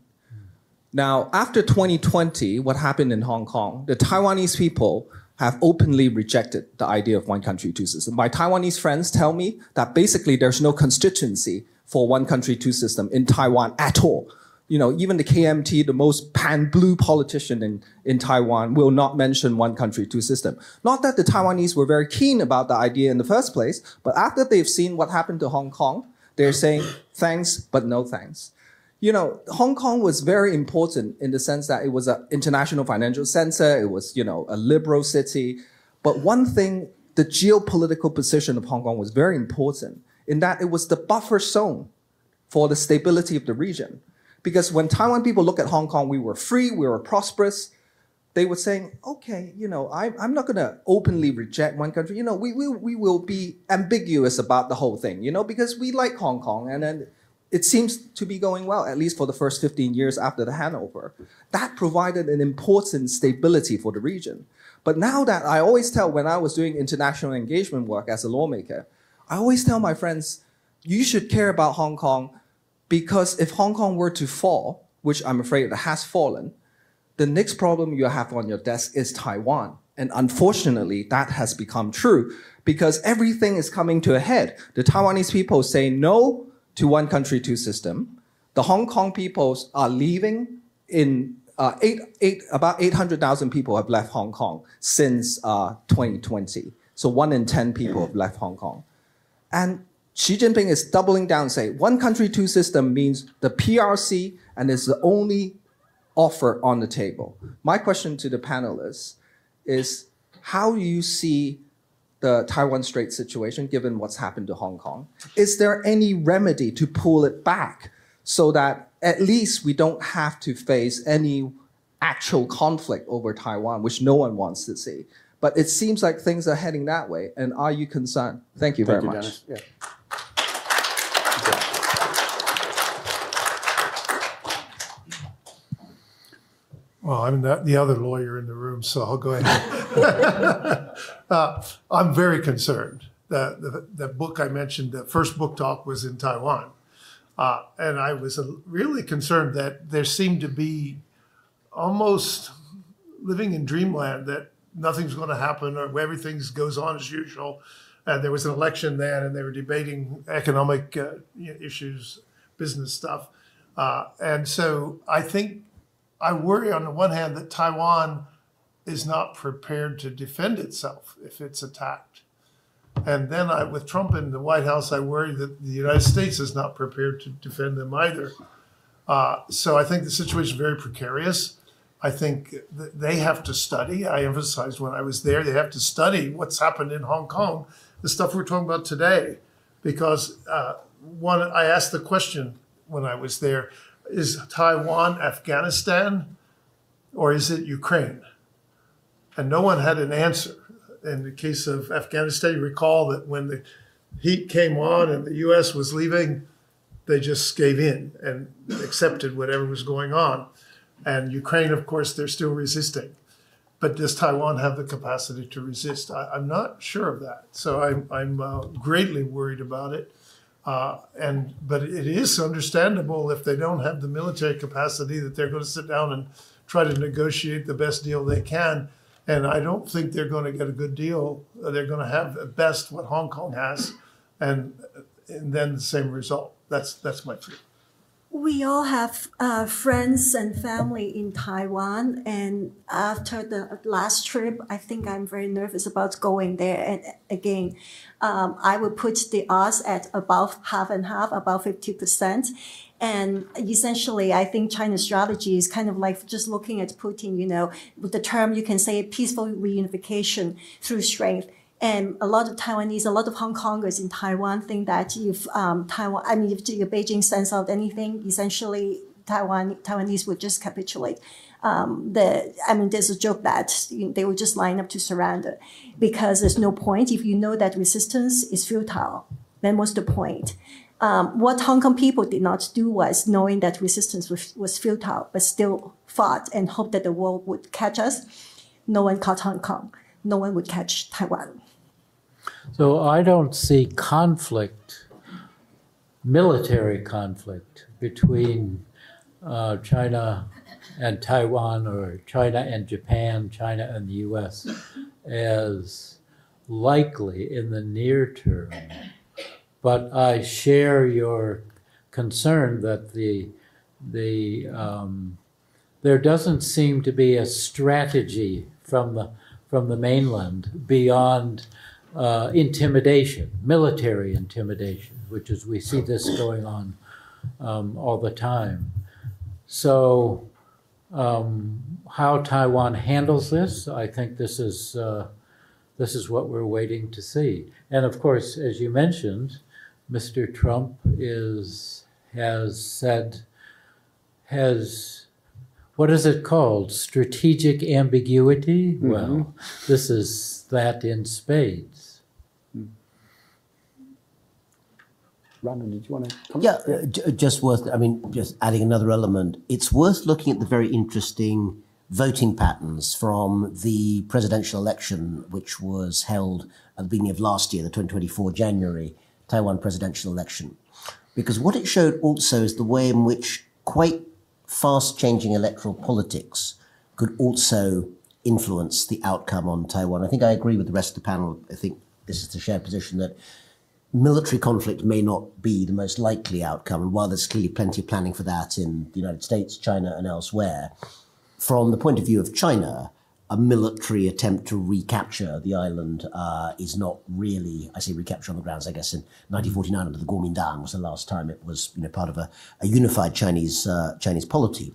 Now, after 2020, what happened in Hong Kong, the Taiwanese people have openly rejected the idea of one country, two system. My Taiwanese friends tell me that basically there's no constituency for one country, two system in Taiwan at all. You know, even the KMT, the most pan-blue politician in Taiwan, will not mention one country, two system. Not that the Taiwanese were very keen about the idea in the first place, but after they've seen what happened to Hong Kong, they're saying thanks, but no thanks. You know, Hong Kong was very important in the sense that it was an international financial center. It was, you know, a liberal city. But one thing, the geopolitical position of Hong Kong was very important in that it was the buffer zone for the stability of the region. Because when Taiwan people look at Hong Kong, we were free, we were prosperous. They were saying, okay, you know, I'm not going to openly reject one country. You know, we will be ambiguous about the whole thing, you know, because we like Hong Kong. And then it seems to be going well, at least for the first 15 years after the handover. That provided an important stability for the region. But now that I always tell, when I was doing international engagement work as a lawmaker, I always tell my friends, you should care about Hong Kong because if Hong Kong were to fall, which I'm afraid it has fallen, the next problem you have on your desk is Taiwan. And unfortunately, that has become true because everything is coming to a head. The Taiwanese people say no to one country, two system. The Hong Kong people are leaving in about 800,000 people have left Hong Kong since 2020. So 1 in 10 people have left Hong Kong. And Xi Jinping is doubling down, saying one country, two system means the PRC and is the only offer on the table. My question to the panelists is, how do you see the Taiwan Strait situation, given what's happened to Hong Kong? Is there any remedy to pull it back so that at least we don't have to face any actual conflict over Taiwan, which no one wants to see. But it seems like things are heading that way. And are you concerned? Thank you very much. Yeah. Well, I'm not the other lawyer in the room, so I'll go ahead. I'm very concerned. The book I mentioned, the first book talk was in Taiwan. And I was really concerned that there seemed to be almost living in dreamland, that nothing's going to happen or everything goes on as usual. And there was an election then, and they were debating economic issues, business stuff. And so I worry on the one hand that Taiwan is not prepared to defend itself if it's attacked. And then with Trump in the White House, I worry that the United States is not prepared to defend them either. So I think the situation is very precarious. I think that they have to study. I emphasized when I was there, they have to study what's happened in Hong Kong, the stuff we're talking about today. Because I asked the question when I was there, is Taiwan Afghanistan or is it Ukraine? And no one had an answer. In the case of Afghanistan, you recall that when the heat came on and the U.S. was leaving, they just gave in and accepted whatever was going on. And Ukraine, of course, they're still resisting. But does Taiwan have the capacity to resist? I'm not sure of that. So I'm greatly worried about it. But it is understandable if they don't have the military capacity that they're going to sit down and try to negotiate the best deal they can. And I don't think they're going to get a good deal. They're going to have at best what Hong Kong has, and then the same result. That's my fear. We all have friends and family in Taiwan, and after the last trip, I think I'm very nervous about going there. And again, I would put the odds at about half and half, about 50%. And essentially, I think China's strategy is kind of like just looking at Putin, with the term you can say peaceful reunification through strength. And a lot of Taiwanese, a lot of Hong Kongers in Taiwan think that if Beijing sends out anything, essentially Taiwanese would just capitulate. There's a joke that they would just line up to surrender because there's no point. If you know that resistance is futile, then what's the point? What Hong Kong people did not do was knowing that resistance was futile, but still fought and hoped that the world would catch us. No one caught Hong Kong. No one would catch Taiwan. So I don't see conflict, military conflict between China and Taiwan or China and Japan, China and the U.S. as likely in the near term. But I share your concern that there doesn't seem to be a strategy from the mainland beyond intimidation, military intimidation, which is we see this going on all the time. So how Taiwan handles this, I think this is what we're waiting to see. And of course, as you mentioned, Mr. Trump has what is it called? Strategic ambiguity? Mm-hmm. Well, this is that in spades. Brandon, did you want to comment? Yeah, just adding another element. It's worth looking at the very interesting voting patterns from the presidential election, which was held at the beginning of last year, the 2024 January Taiwan presidential election. Because what it showed also is the way in which quite fast-changing electoral politics could also influence the outcome on Taiwan. I think I agree with the rest of the panel. I think this is the shared position that military conflict may not be the most likely outcome. And while there's clearly plenty of planning for that in the United States, China, and elsewhere, from the point of view of China, a military attempt to recapture the island is not really, I say recapture on the grounds, I guess in 1949 under the Kuomintang was the last time it was part of a unified Chinese polity.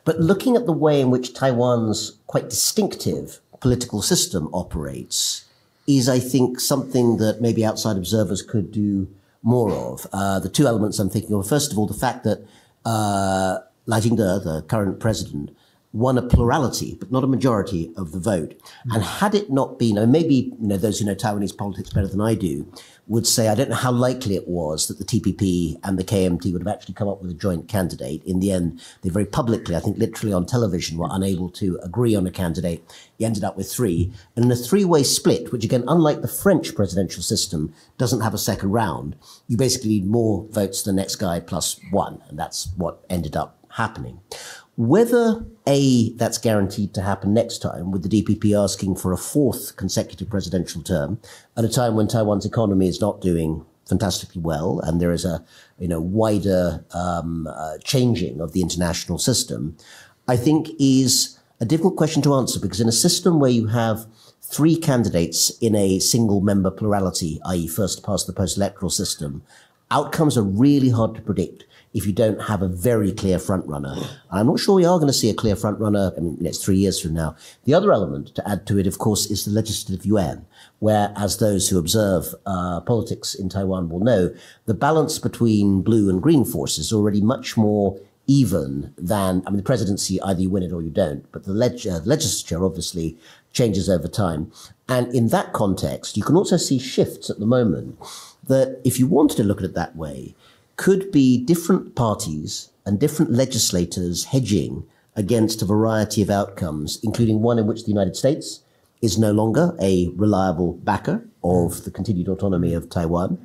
But looking at the way in which Taiwan's quite distinctive political system operates is, I think, something that maybe outside observers could do more of. The two elements I'm thinking of, first of all, the fact that Lai Ching-te, the current president, won a plurality, but not a majority of the vote. And had it not been, and maybe those who know Taiwanese politics better than I do would say, I don't know how likely it was that the TPP and the KMT would have actually come up with a joint candidate. In the end, they very publicly, I think literally on television, were unable to agree on a candidate. You ended up with 3. And in a 3-way split, which again, unlike the French presidential system, doesn't have a second round, you basically need more votes than the next guy plus 1. And that's what ended up happening. Whether that's guaranteed to happen next time, with the DPP asking for a 4th consecutive presidential term at a time when Taiwan's economy is not doing fantastically well and there is a wider changing of the international system, I think is a difficult question to answer, because in a system where you have 3 candidates in a single member plurality, i.e. first past the post-electoral system, outcomes are really hard to predict if you don't have a very clear front runner. And I'm not sure we are going to see a clear front runner. I mean, it's 3 years from now. The other element to add to it, of course, is the legislative yuan, where, as those who observe politics in Taiwan will know, the balance between blue and green forces is already much more even than, I mean, the presidency, either you win it or you don't, but the legislature obviously changes over time. And in that context, you can also see shifts at the moment that, if you wanted to look at it that way, could be different parties and different legislators hedging against a variety of outcomes, including one in which the United States is no longer a reliable backer of the continued autonomy of Taiwan,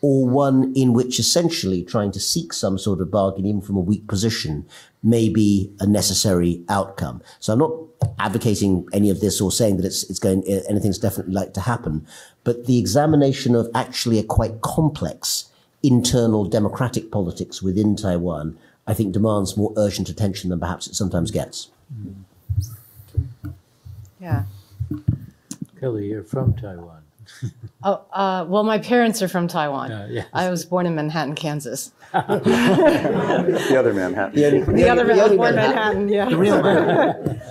or one in which essentially trying to seek some sort of bargain, even from a weak position, may be a necessary outcome. So I'm not advocating any of this or saying that anything's definitely like to happen, but the examination of actually a quite complex internal democratic politics within Taiwan, I think, demands more urgent attention than perhaps it sometimes gets. Yeah. Kelly, you're from Taiwan. Well, my parents are from Taiwan. Yes. I was born in Manhattan, Kansas. The other Manhattan. The other Manhattan, born Manhattan, yeah. The real Manhattan.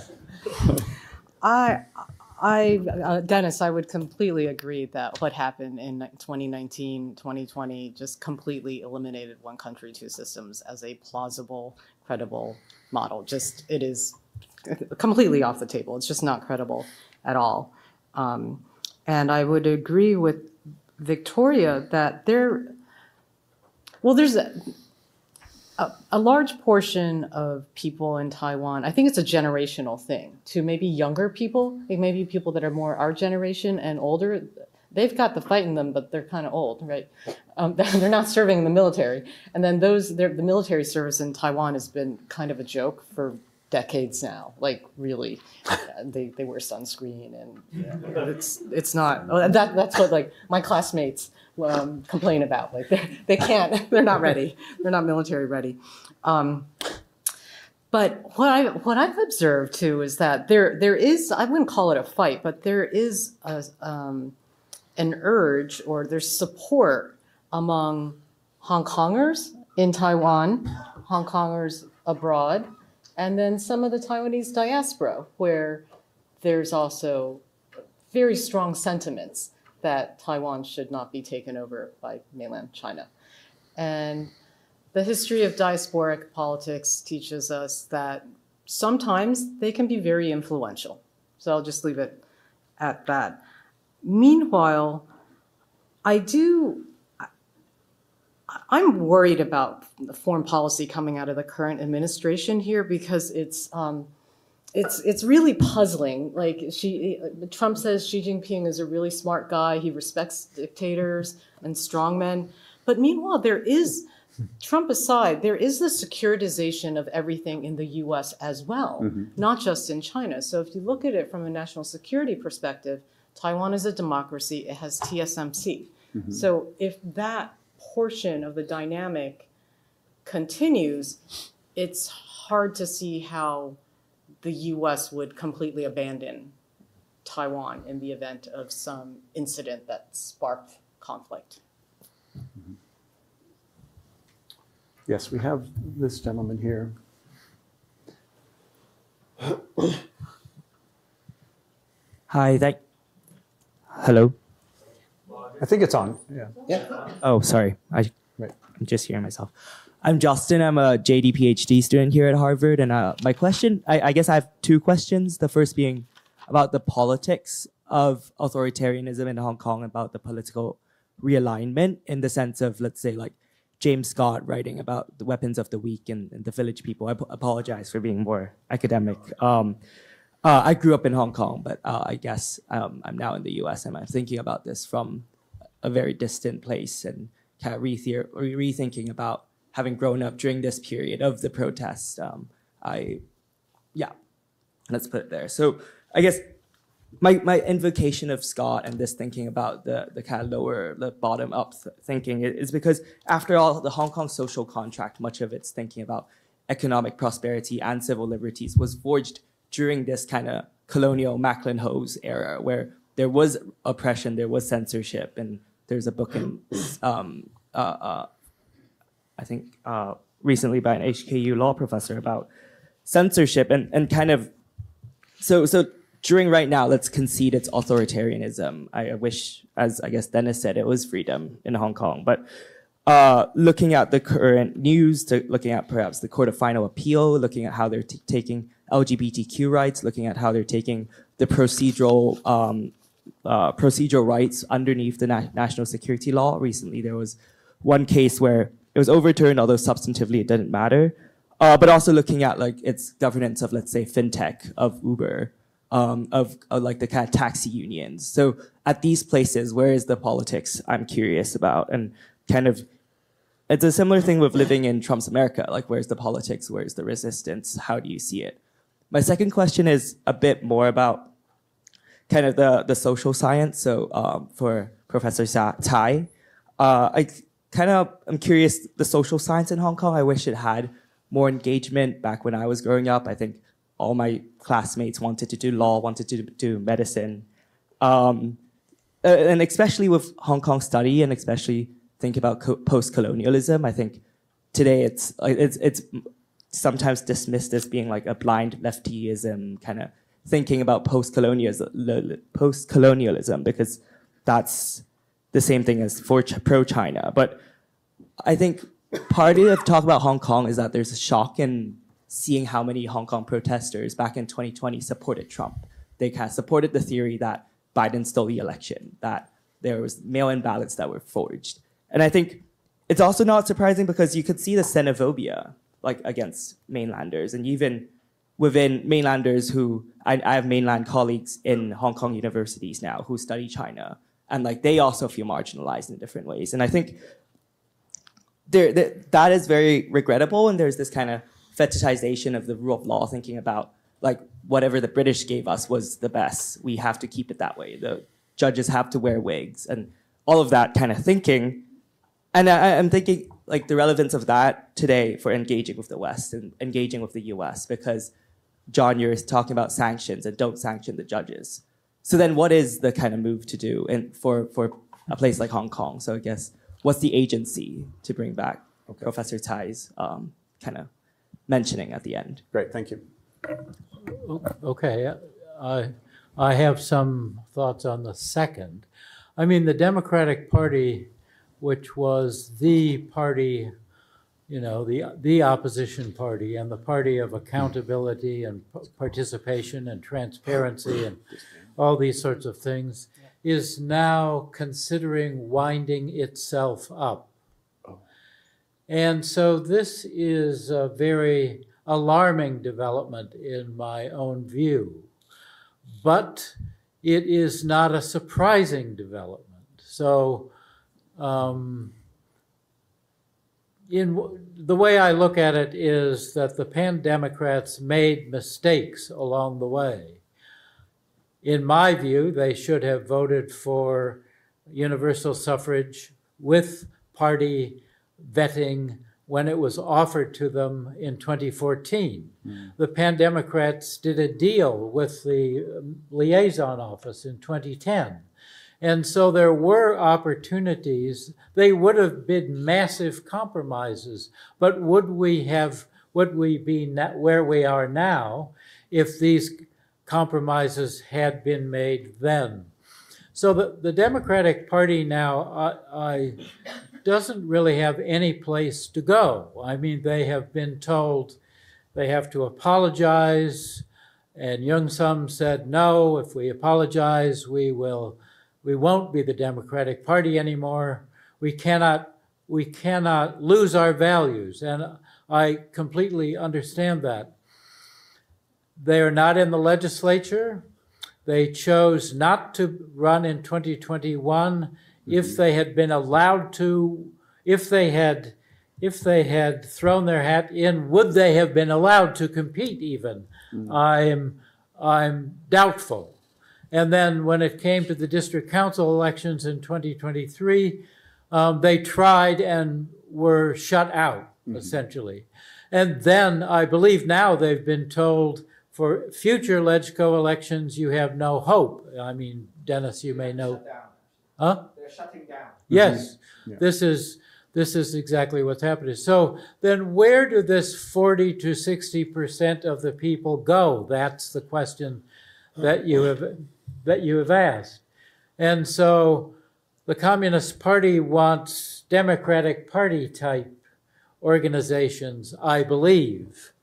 Dennis, I would completely agree that what happened in 2019, 2020 just completely eliminated one country, 2 systems as a plausible, credible model. It is completely off the table. It's just not credible at all. And I would agree with Victoria that there's a large portion of people in Taiwan, I think it's a generational thing, to maybe younger people, maybe people that are more our generation and older. They've got the fight in them, but they're kind of old, right? They're not serving in the military. And then the military service in Taiwan has been kind of a joke for decades now. Like, really, they wear sunscreen, and it's not. That's what, like, my classmates complain about. Like, they can't. They're not ready. They're not military ready. But what I've observed too is that there is, I wouldn't call it a fight, but there is an urge, or there's support among Hong Kongers in Taiwan, Hong Kongers abroad, and then some of the Taiwanese diaspora, where there's also very strong sentiments that Taiwan should not be taken over by mainland China. And the history of diasporic politics teaches us that sometimes they can be very influential. So I'll just leave it at that. Meanwhile, I'm worried about the foreign policy coming out of the current administration here, because it's really puzzling. Like, Trump says Xi Jinping is a really smart guy. He respects dictators and strongmen. But meanwhile, Trump aside, there is the securitization of everything in the US as well, not just in China. So if you look at it from a national security perspective, Taiwan is a democracy. It has TSMC. So if that portion of the dynamic continues, it's hard to see how the US would completely abandon Taiwan in the event of some incident that sparked conflict. Yes, we have this gentleman here. Hi, hello. I think it's on. Yeah. Oh, sorry. I'm Right. just hearing myself. I'm Justin. I'm a JD PhD student here at Harvard. And my question, I guess I have two questions. The first being about the politics of authoritarianism in Hong Kong, about the political realignment in the sense of, let's say, like James Scott writing about the weapons of the weak and the village people. I apologize for being more academic. I grew up in Hong Kong, but I guess I'm now in the US, and I'm thinking about this from a very distant place and kind of rethinking about having grown up during this period of the protest. Yeah, let's put it there. So I guess my invocation of Scott and this thinking about the kind of lower, the bottom up thinking is because after all, the Hong Kong social contract, much of its thinking about economic prosperity and civil liberties was forged during this kind of colonial Macklin Hose era where there was oppression, there was censorship, and there's a book in, I think recently by an HKU law professor about censorship and kind of, so during right now, let's concede it's authoritarianism. I wish, as I guess Dennis said, it was freedom in Hong Kong. But looking at the current news, looking at perhaps the Court of Final Appeal, looking at how they're taking LGBTQ rights, looking at how they're taking the procedural rights underneath the national security law. Recently, there was one case where it was overturned, although substantively it didn't matter. But also looking at like its governance of, let's say, fintech, of Uber, of like the kind of taxi unions. So at these places, where is the politics I'm curious about? And kind of, it's a similar thing with living in Trump's America. Like, where's the politics? Where's the resistance? How do you see it? My second question is a bit more about kind of the social science. So for Professor Tsai, I'm curious, the social science in Hong Kong, I wish it had more engagement back when I was growing up. I think all my classmates wanted to do law, wanted to do medicine. And especially with Hong Kong study, and especially think about post-colonialism, I think today it's sometimes dismissed as being like a blind leftyism, kind of thinking about post-colonialism, because that's the same thing as pro-China. But I think part of talk about Hong Kong is that there's a shock in seeing how many Hong Kong protesters back in 2020 supported Trump. They kind of supported the theory that Biden stole the election, that there was mail-in ballots that were forged. And I think it's also not surprising because you could see the xenophobia like against mainlanders, and even within mainlanders who, I have mainland colleagues in Hong Kong universities now who study China, and like they also feel marginalized in different ways. And I think that is very regrettable, and there's this kind of fetishization of the rule of law, thinking about like whatever the British gave us was the best. We have to keep it that way. The judges have to wear wigs and all of that kind of thinking. And I'm thinking like the relevance of that today for engaging with the West and engaging with the US, because John, you're talking about sanctions and don't sanction the judges. So then what is the kind of move to do for a place like Hong Kong? So I guess what's the agency to bring back Professor Tsai's kind of mentioning at the end? Great, thank you. Okay, I have some thoughts on the second. I mean, the Democratic Party, which was the party, you know, the opposition party and the party of accountability and participation and transparency and all these sorts of things, is now considering winding itself up. And so this is a very alarming development in my own view, but it is not a surprising development. So the way I look at it is that the pan-Democrats made mistakes along the way. In my view, they should have voted for universal suffrage with party vetting when it was offered to them in 2014. The pan-Democrats did a deal with the liaison office in 2010. And so there were opportunities. They would have been massive compromises, but would we be where we are now if these compromises had been made then? So the Democratic Party now, doesn't really have any place to go. I mean, they have been told they have to apologize, and Young Sum said, no, if we apologize, we won't be the Democratic Party anymore. We cannot lose our values, and I completely understand that. They are not in the legislature. They chose not to run in 2021. If they had been allowed to, if they had thrown their hat in, would they have been allowed to compete even? I'm doubtful. And then when it came to the district council elections in 2023, they tried and were shut out, essentially. And then I believe now they've been told for future LegCo elections, you have no hope. I mean, Dennis, you may know. Huh? They're shutting down. Yes, Yeah. this is exactly what's happening. So then where do this 40 to 60% of the people go? That's the question that you have asked. And so the Communist Party wants Democratic Party type organizations, I believe.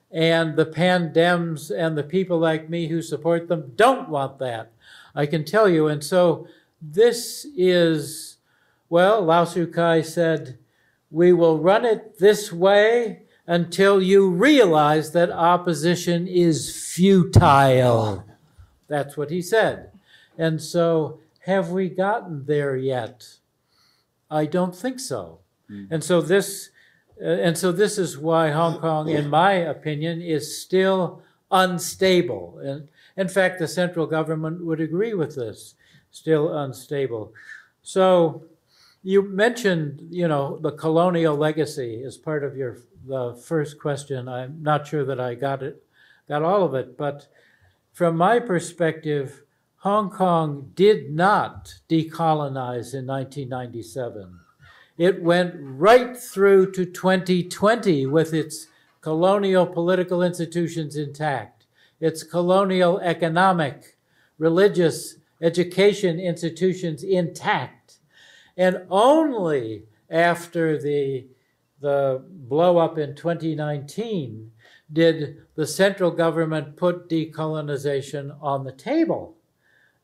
And the Pan-Dems and the people like me who support them don't want that, I can tell you. And so this is, well, Lau Siu-kai said, we will run it this way until you realize that opposition is futile. That's what he said. And so have we gotten there yet? I don't think so. And so this is why Hong Kong, in my opinion, is still unstable. And in fact, the central government would agree with this, still unstable. So you mentioned, the colonial legacy as part of the first question. I'm not sure that I got all of it, but from my perspective, Hong Kong did not decolonize in 1997. It went right through to 2020 with its colonial political institutions intact, its colonial economic, religious, education institutions intact. And only after the blow up in 2019 did the central government put decolonization on the table.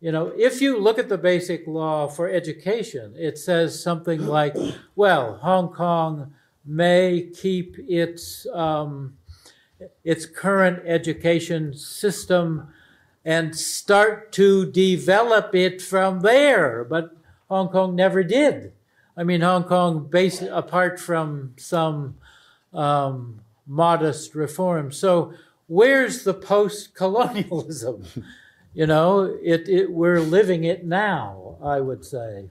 If you look at the basic law for education, it says something like, well, Hong Kong may keep its current education system and start to develop it from there. But Hong Kong never did. I mean, Hong Kong, apart from some modest reforms. So where's the post-colonialism? We're living it now, I would say.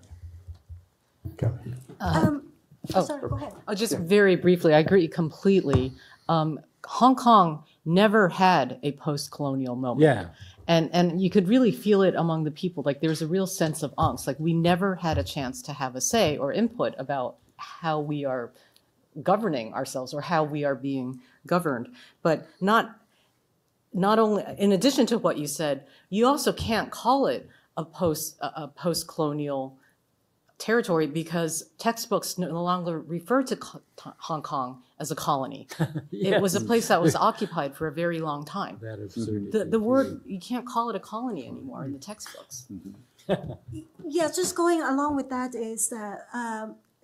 Sorry, go ahead. Just very briefly, I agree completely. Hong Kong never had a post-colonial moment. Yeah. And you could really feel it among the people. Like there's a real sense of angst. Like we never had a chance to have a say or input about how we are governing ourselves or how we are being governed. But not only, in addition to what you said, you also can't call it a post-colonial territory because textbooks no longer refer to Hong Kong as a colony. Yes. It was a place that was occupied for a very long time. That absurdity. The word, you can't call it a colony anymore in the textbooks. Yeah, just going along with that is that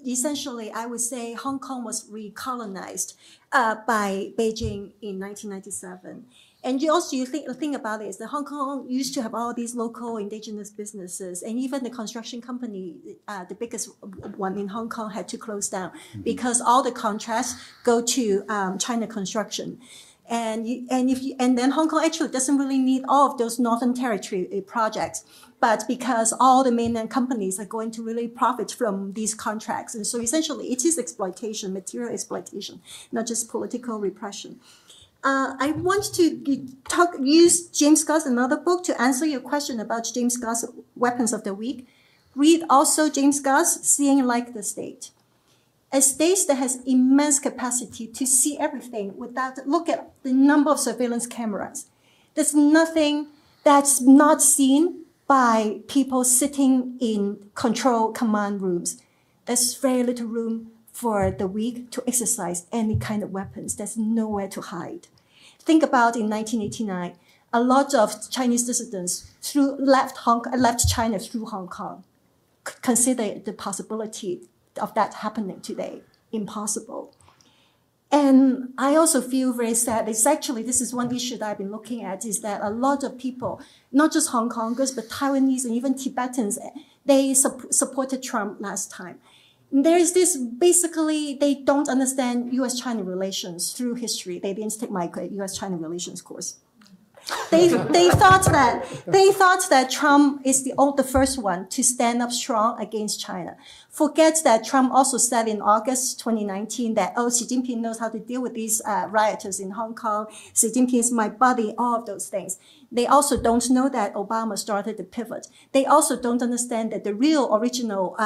essentially I would say Hong Kong was recolonized by Beijing in 1997. And you think about it is that Hong Kong used to have all these local indigenous businesses, and even the construction company, the biggest one in Hong Kong, had to close down because all the contracts go to China Construction. And then Hong Kong actually doesn't really need all of those Northern Territory projects, but because all the mainland companies are going to really profit from these contracts. And so essentially it is exploitation, material exploitation, not just political repression. I want to use James Scott's another book to answer your question about James Scott's Weapons of the Weak. Read also James Scott's Seeing Like the State. A state that has immense capacity to see everything look at the number of surveillance cameras. There's nothing that's not seen by people sitting in control command rooms. there's very little room for the weak to exercise any kind of weapons. There's nowhere to hide. Think about in 1989, a lot of Chinese dissidents left China through Hong Kong. Consider the possibility of that happening today impossible. And I also feel very sad. This is one issue that I've been looking at, is that a lot of people, not just Hong Kongers, but Taiwanese and even Tibetans, they supported Trump last time. There is this, basically, they don't understand U.S.-China relations through history. They didn't take my U.S.-China relations course. They thought that Trump is the first one to stand up strong against China. Forget that Trump also said in August 2019 that, oh, Xi Jinping knows how to deal with these rioters in Hong Kong. Xi Jinping is my buddy, all of those things. They also don't know that Obama started the pivot. They also don't understand that the real original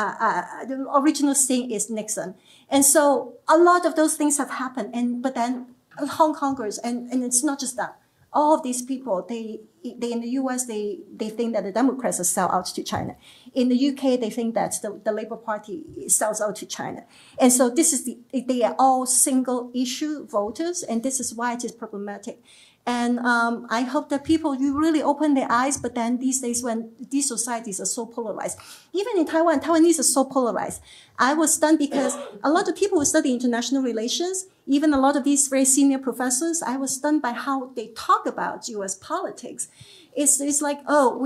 thing is Nixon. And so a lot of those things have happened. But then Hong Kongers, and it's not just that. All of these people, they in the US, they think that the Democrats are sell out to China. In the UK, they think that the Labour Party sells out to China. And so they are all single issue voters, and this is why it is problematic. And I hope that people, you really open their eyes, but then these days when these societies are so polarized, even in Taiwan, Taiwanese are so polarized. I was stunned because a lot of people who study international relations, even a lot of these very senior professors, I was stunned by how they talk about US politics. It's like, oh,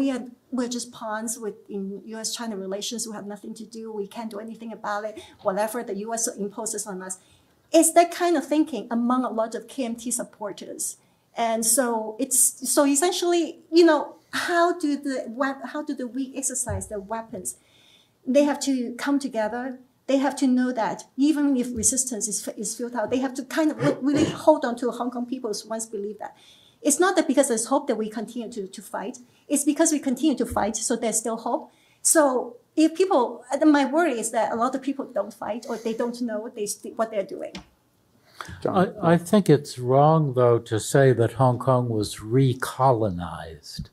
we're just pawns in US-China relations. We have nothing to do. We can't do anything about it. Whatever the US imposes on us. It's that kind of thinking among a lot of KMT supporters. And so essentially, how do the weak exercise their weapons? They have to come together. They have to know that even if resistance is futile, they have to kind of really hold on to Hong Kong people's once believe that. It's not that because there's hope that we continue to fight. It's because we continue to fight, so there's still hope. So if people, my worry is that a lot of people don't fight or they don't know what they're doing. I think it's wrong, though, to say that Hong Kong was recolonized.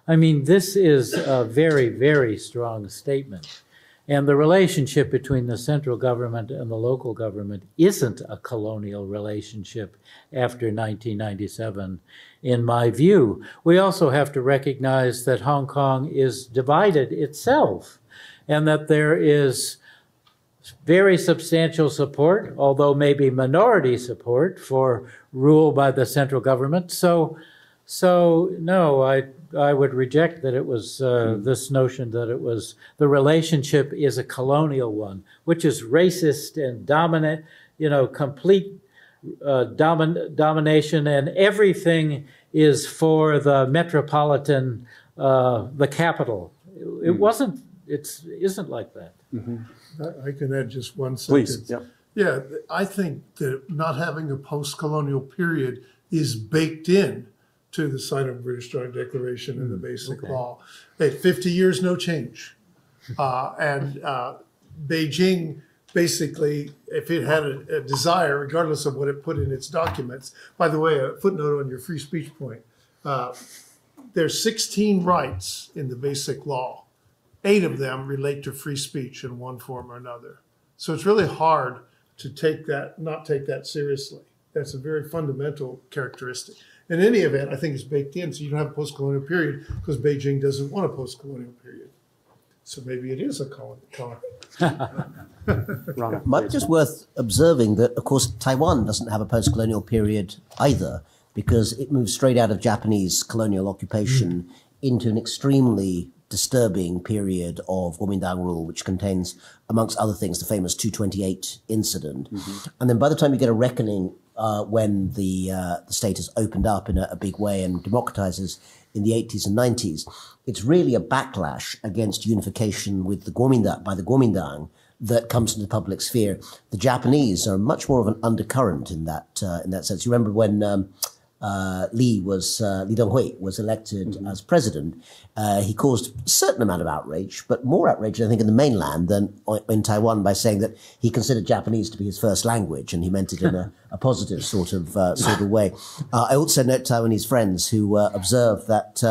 I mean, this is a very, very strong statement. And the relationship between the central government and the local government isn't a colonial relationship after 1997, in my view. We also have to recognize that Hong Kong is divided itself, and that there is very substantial support, although maybe minority support, for rule by the central government. So no, I would reject that it was this notion that it was the relationship is a colonial one, which is racist and dominant, complete domination, and everything is for the metropolitan, the capital. It wasn't. It isn't like that. Mm-hmm. I can add just one sentence. Please. Yeah, I think that not having a post-colonial period is baked in to the Sino-British Joint Declaration and the Basic Law. Hey, 50 years, no change. And Beijing, basically, if it had a desire, regardless of what it put in its documents, by the way, a footnote on your free speech point, there's 16 rights in the Basic Law. 8 of them relate to free speech in one form or another. So it's really hard to not take that seriously. That's a very fundamental characteristic. In any event, I think it's baked in, so you don't have a post-colonial period because Beijing doesn't want a post-colonial period. So maybe it is a colony. Might be just worth observing that, of course, Taiwan doesn't have a post-colonial period either, because it moves straight out of Japanese colonial occupation into an extremely disturbing period of Kuomintang rule, which contains, amongst other things, the famous 228 incident. And then by the time you get a reckoning when the state has opened up in a big way and democratizes in the 80s and 90s, it's really a backlash against unification with the Kuomintang, by the Kuomintang, that comes into the public sphere. The Japanese are much more of an undercurrent in that sense. You remember when Lee Donghui was elected as president, he caused a certain amount of outrage, but more outrage, I think, in the mainland than in Taiwan, by saying that he considered Japanese to be his first language, and he meant it in a positive sort of way. I also note Taiwanese friends who observe that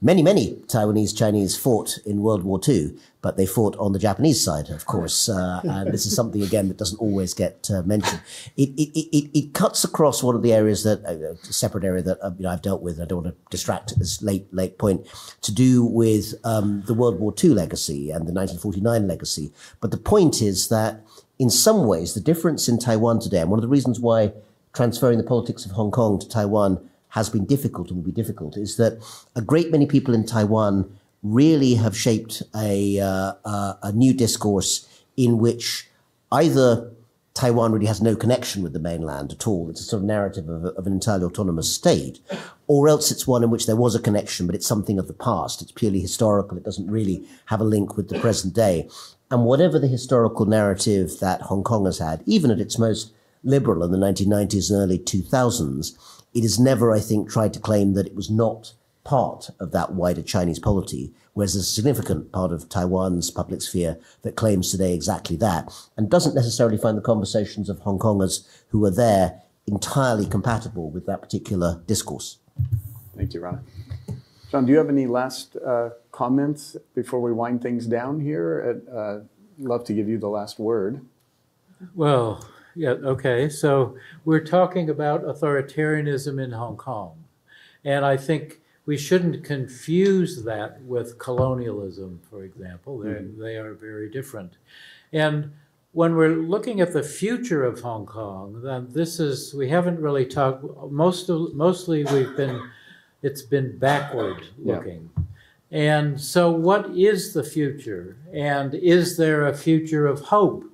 many Taiwanese Chinese fought in World War II, but they fought on the Japanese side, of course. And this is something, again, that doesn't always get mentioned. It cuts across one of the areas that, a separate area that I've dealt with. I don't want to distract at this late point, to do with the World War II legacy and the 1949 legacy. But the point is that in some ways, the difference in Taiwan today, and one of the reasons why transferring the politics of Hong Kong to Taiwan has been difficult and will be difficult, is that a great many people in Taiwan really have shaped a new discourse in which either Taiwan really has no connection with the mainland at all, it's a sort of narrative of an entirely autonomous state, or else it's one in which there was a connection, but it's something of the past, it's purely historical, it doesn't really have a link with the present day. And whatever the historical narrative that Hong Kong has had, even at its most liberal in the 1990s and early 2000s, it has never, I think, tried to claim that it was not part of that wider Chinese polity, whereas there's a significant part of Taiwan's public sphere that claims today exactly that, and doesn't necessarily find the conversations of Hong Kongers who are there entirely compatible with that particular discourse. Thank you, Rana. John, do you have any last comments before we wind things down here? I'd love to give you the last word. Well, yeah, okay. So we're talking about authoritarianism in Hong Kong. And I think we shouldn't confuse that with colonialism, for example. They are very different. And when we're looking at the future of Hong Kong, then we haven't really talked, mostly it's been backward looking. Yeah. And so what is the future? And is there a future of hope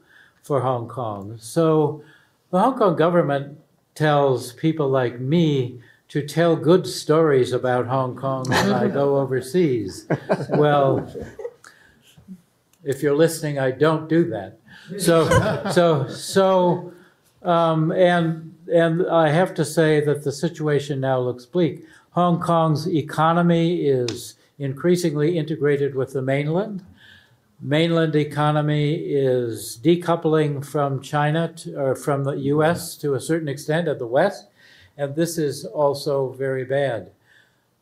for Hong Kong? So the Hong Kong government tells people like me to tell good stories about Hong Kong when I go overseas. Well, if you're listening, I don't do that. And I have to say that the situation now looks bleak. Hong Kong's economy is increasingly integrated with the mainland. Mainland economy is decoupling from China or from the US to a certain extent at the West. And this is also very bad.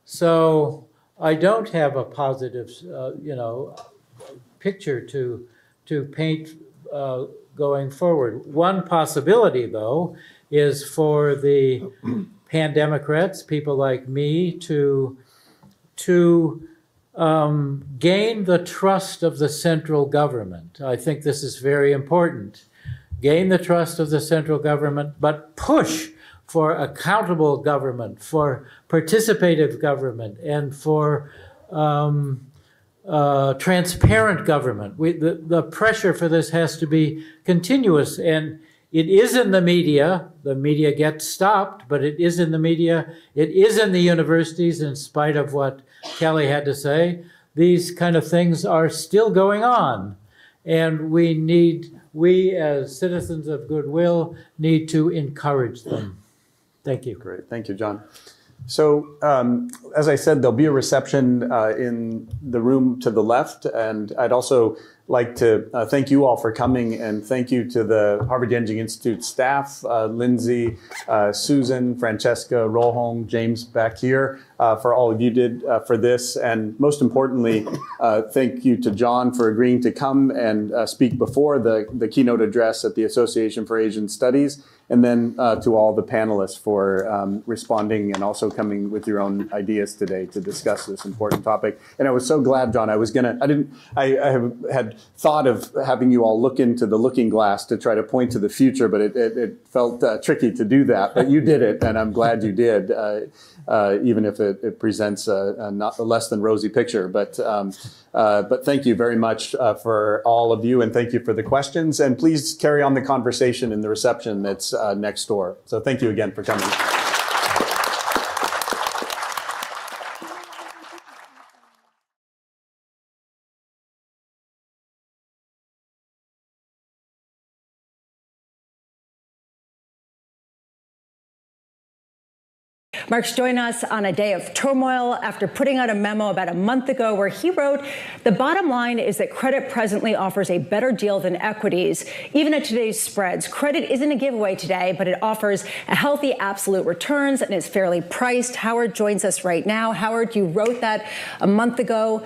So I don't have a positive, picture to paint going forward. One possibility, though, is for the pan-democrats, people like me, to gain the trust of the central government. I think this is very important. Gain the trust of the central government, but push for accountable government, for participative government, and for transparent government. The pressure for this has to be continuous, and it is in the media. The media gets stopped, but it is in the media. It is in the universities, in spite of what Kelly had to say. These kind of things are still going on, and we as citizens of goodwill need to encourage them. Thank you. Great. Thank you, John. So, as I said, there'll be a reception in the room to the left, and I'd also like to thank you all for coming, and thank you to the Harvard Yenching Institute staff, Lindsay, Susan, Francesca, Rohong, James back here, for all of you did for this, and most importantly, thank you to John for agreeing to come and speak before the keynote address at the Association for Asian Studies, and then to all the panelists for responding and also coming with your own ideas today to discuss this important topic. And I was so glad, John, I had thought of having you all look into the looking glass to try to point to the future, but it felt tricky to do that. But you did it, and I'm glad you did, even if it presents a less than rosy picture. But thank you very much for all of you, and thank you for the questions. And please carry on the conversation in the reception that's next door. So thank you again for coming. Mark's joined us on a day of turmoil after putting out a memo about a month ago where he wrote, "The bottom line is that credit presently offers a better deal than equities. Even at today's spreads, credit isn't a giveaway today, but it offers a healthy absolute returns and is fairly priced." Howard joins us right now. Howard, you wrote that a month ago.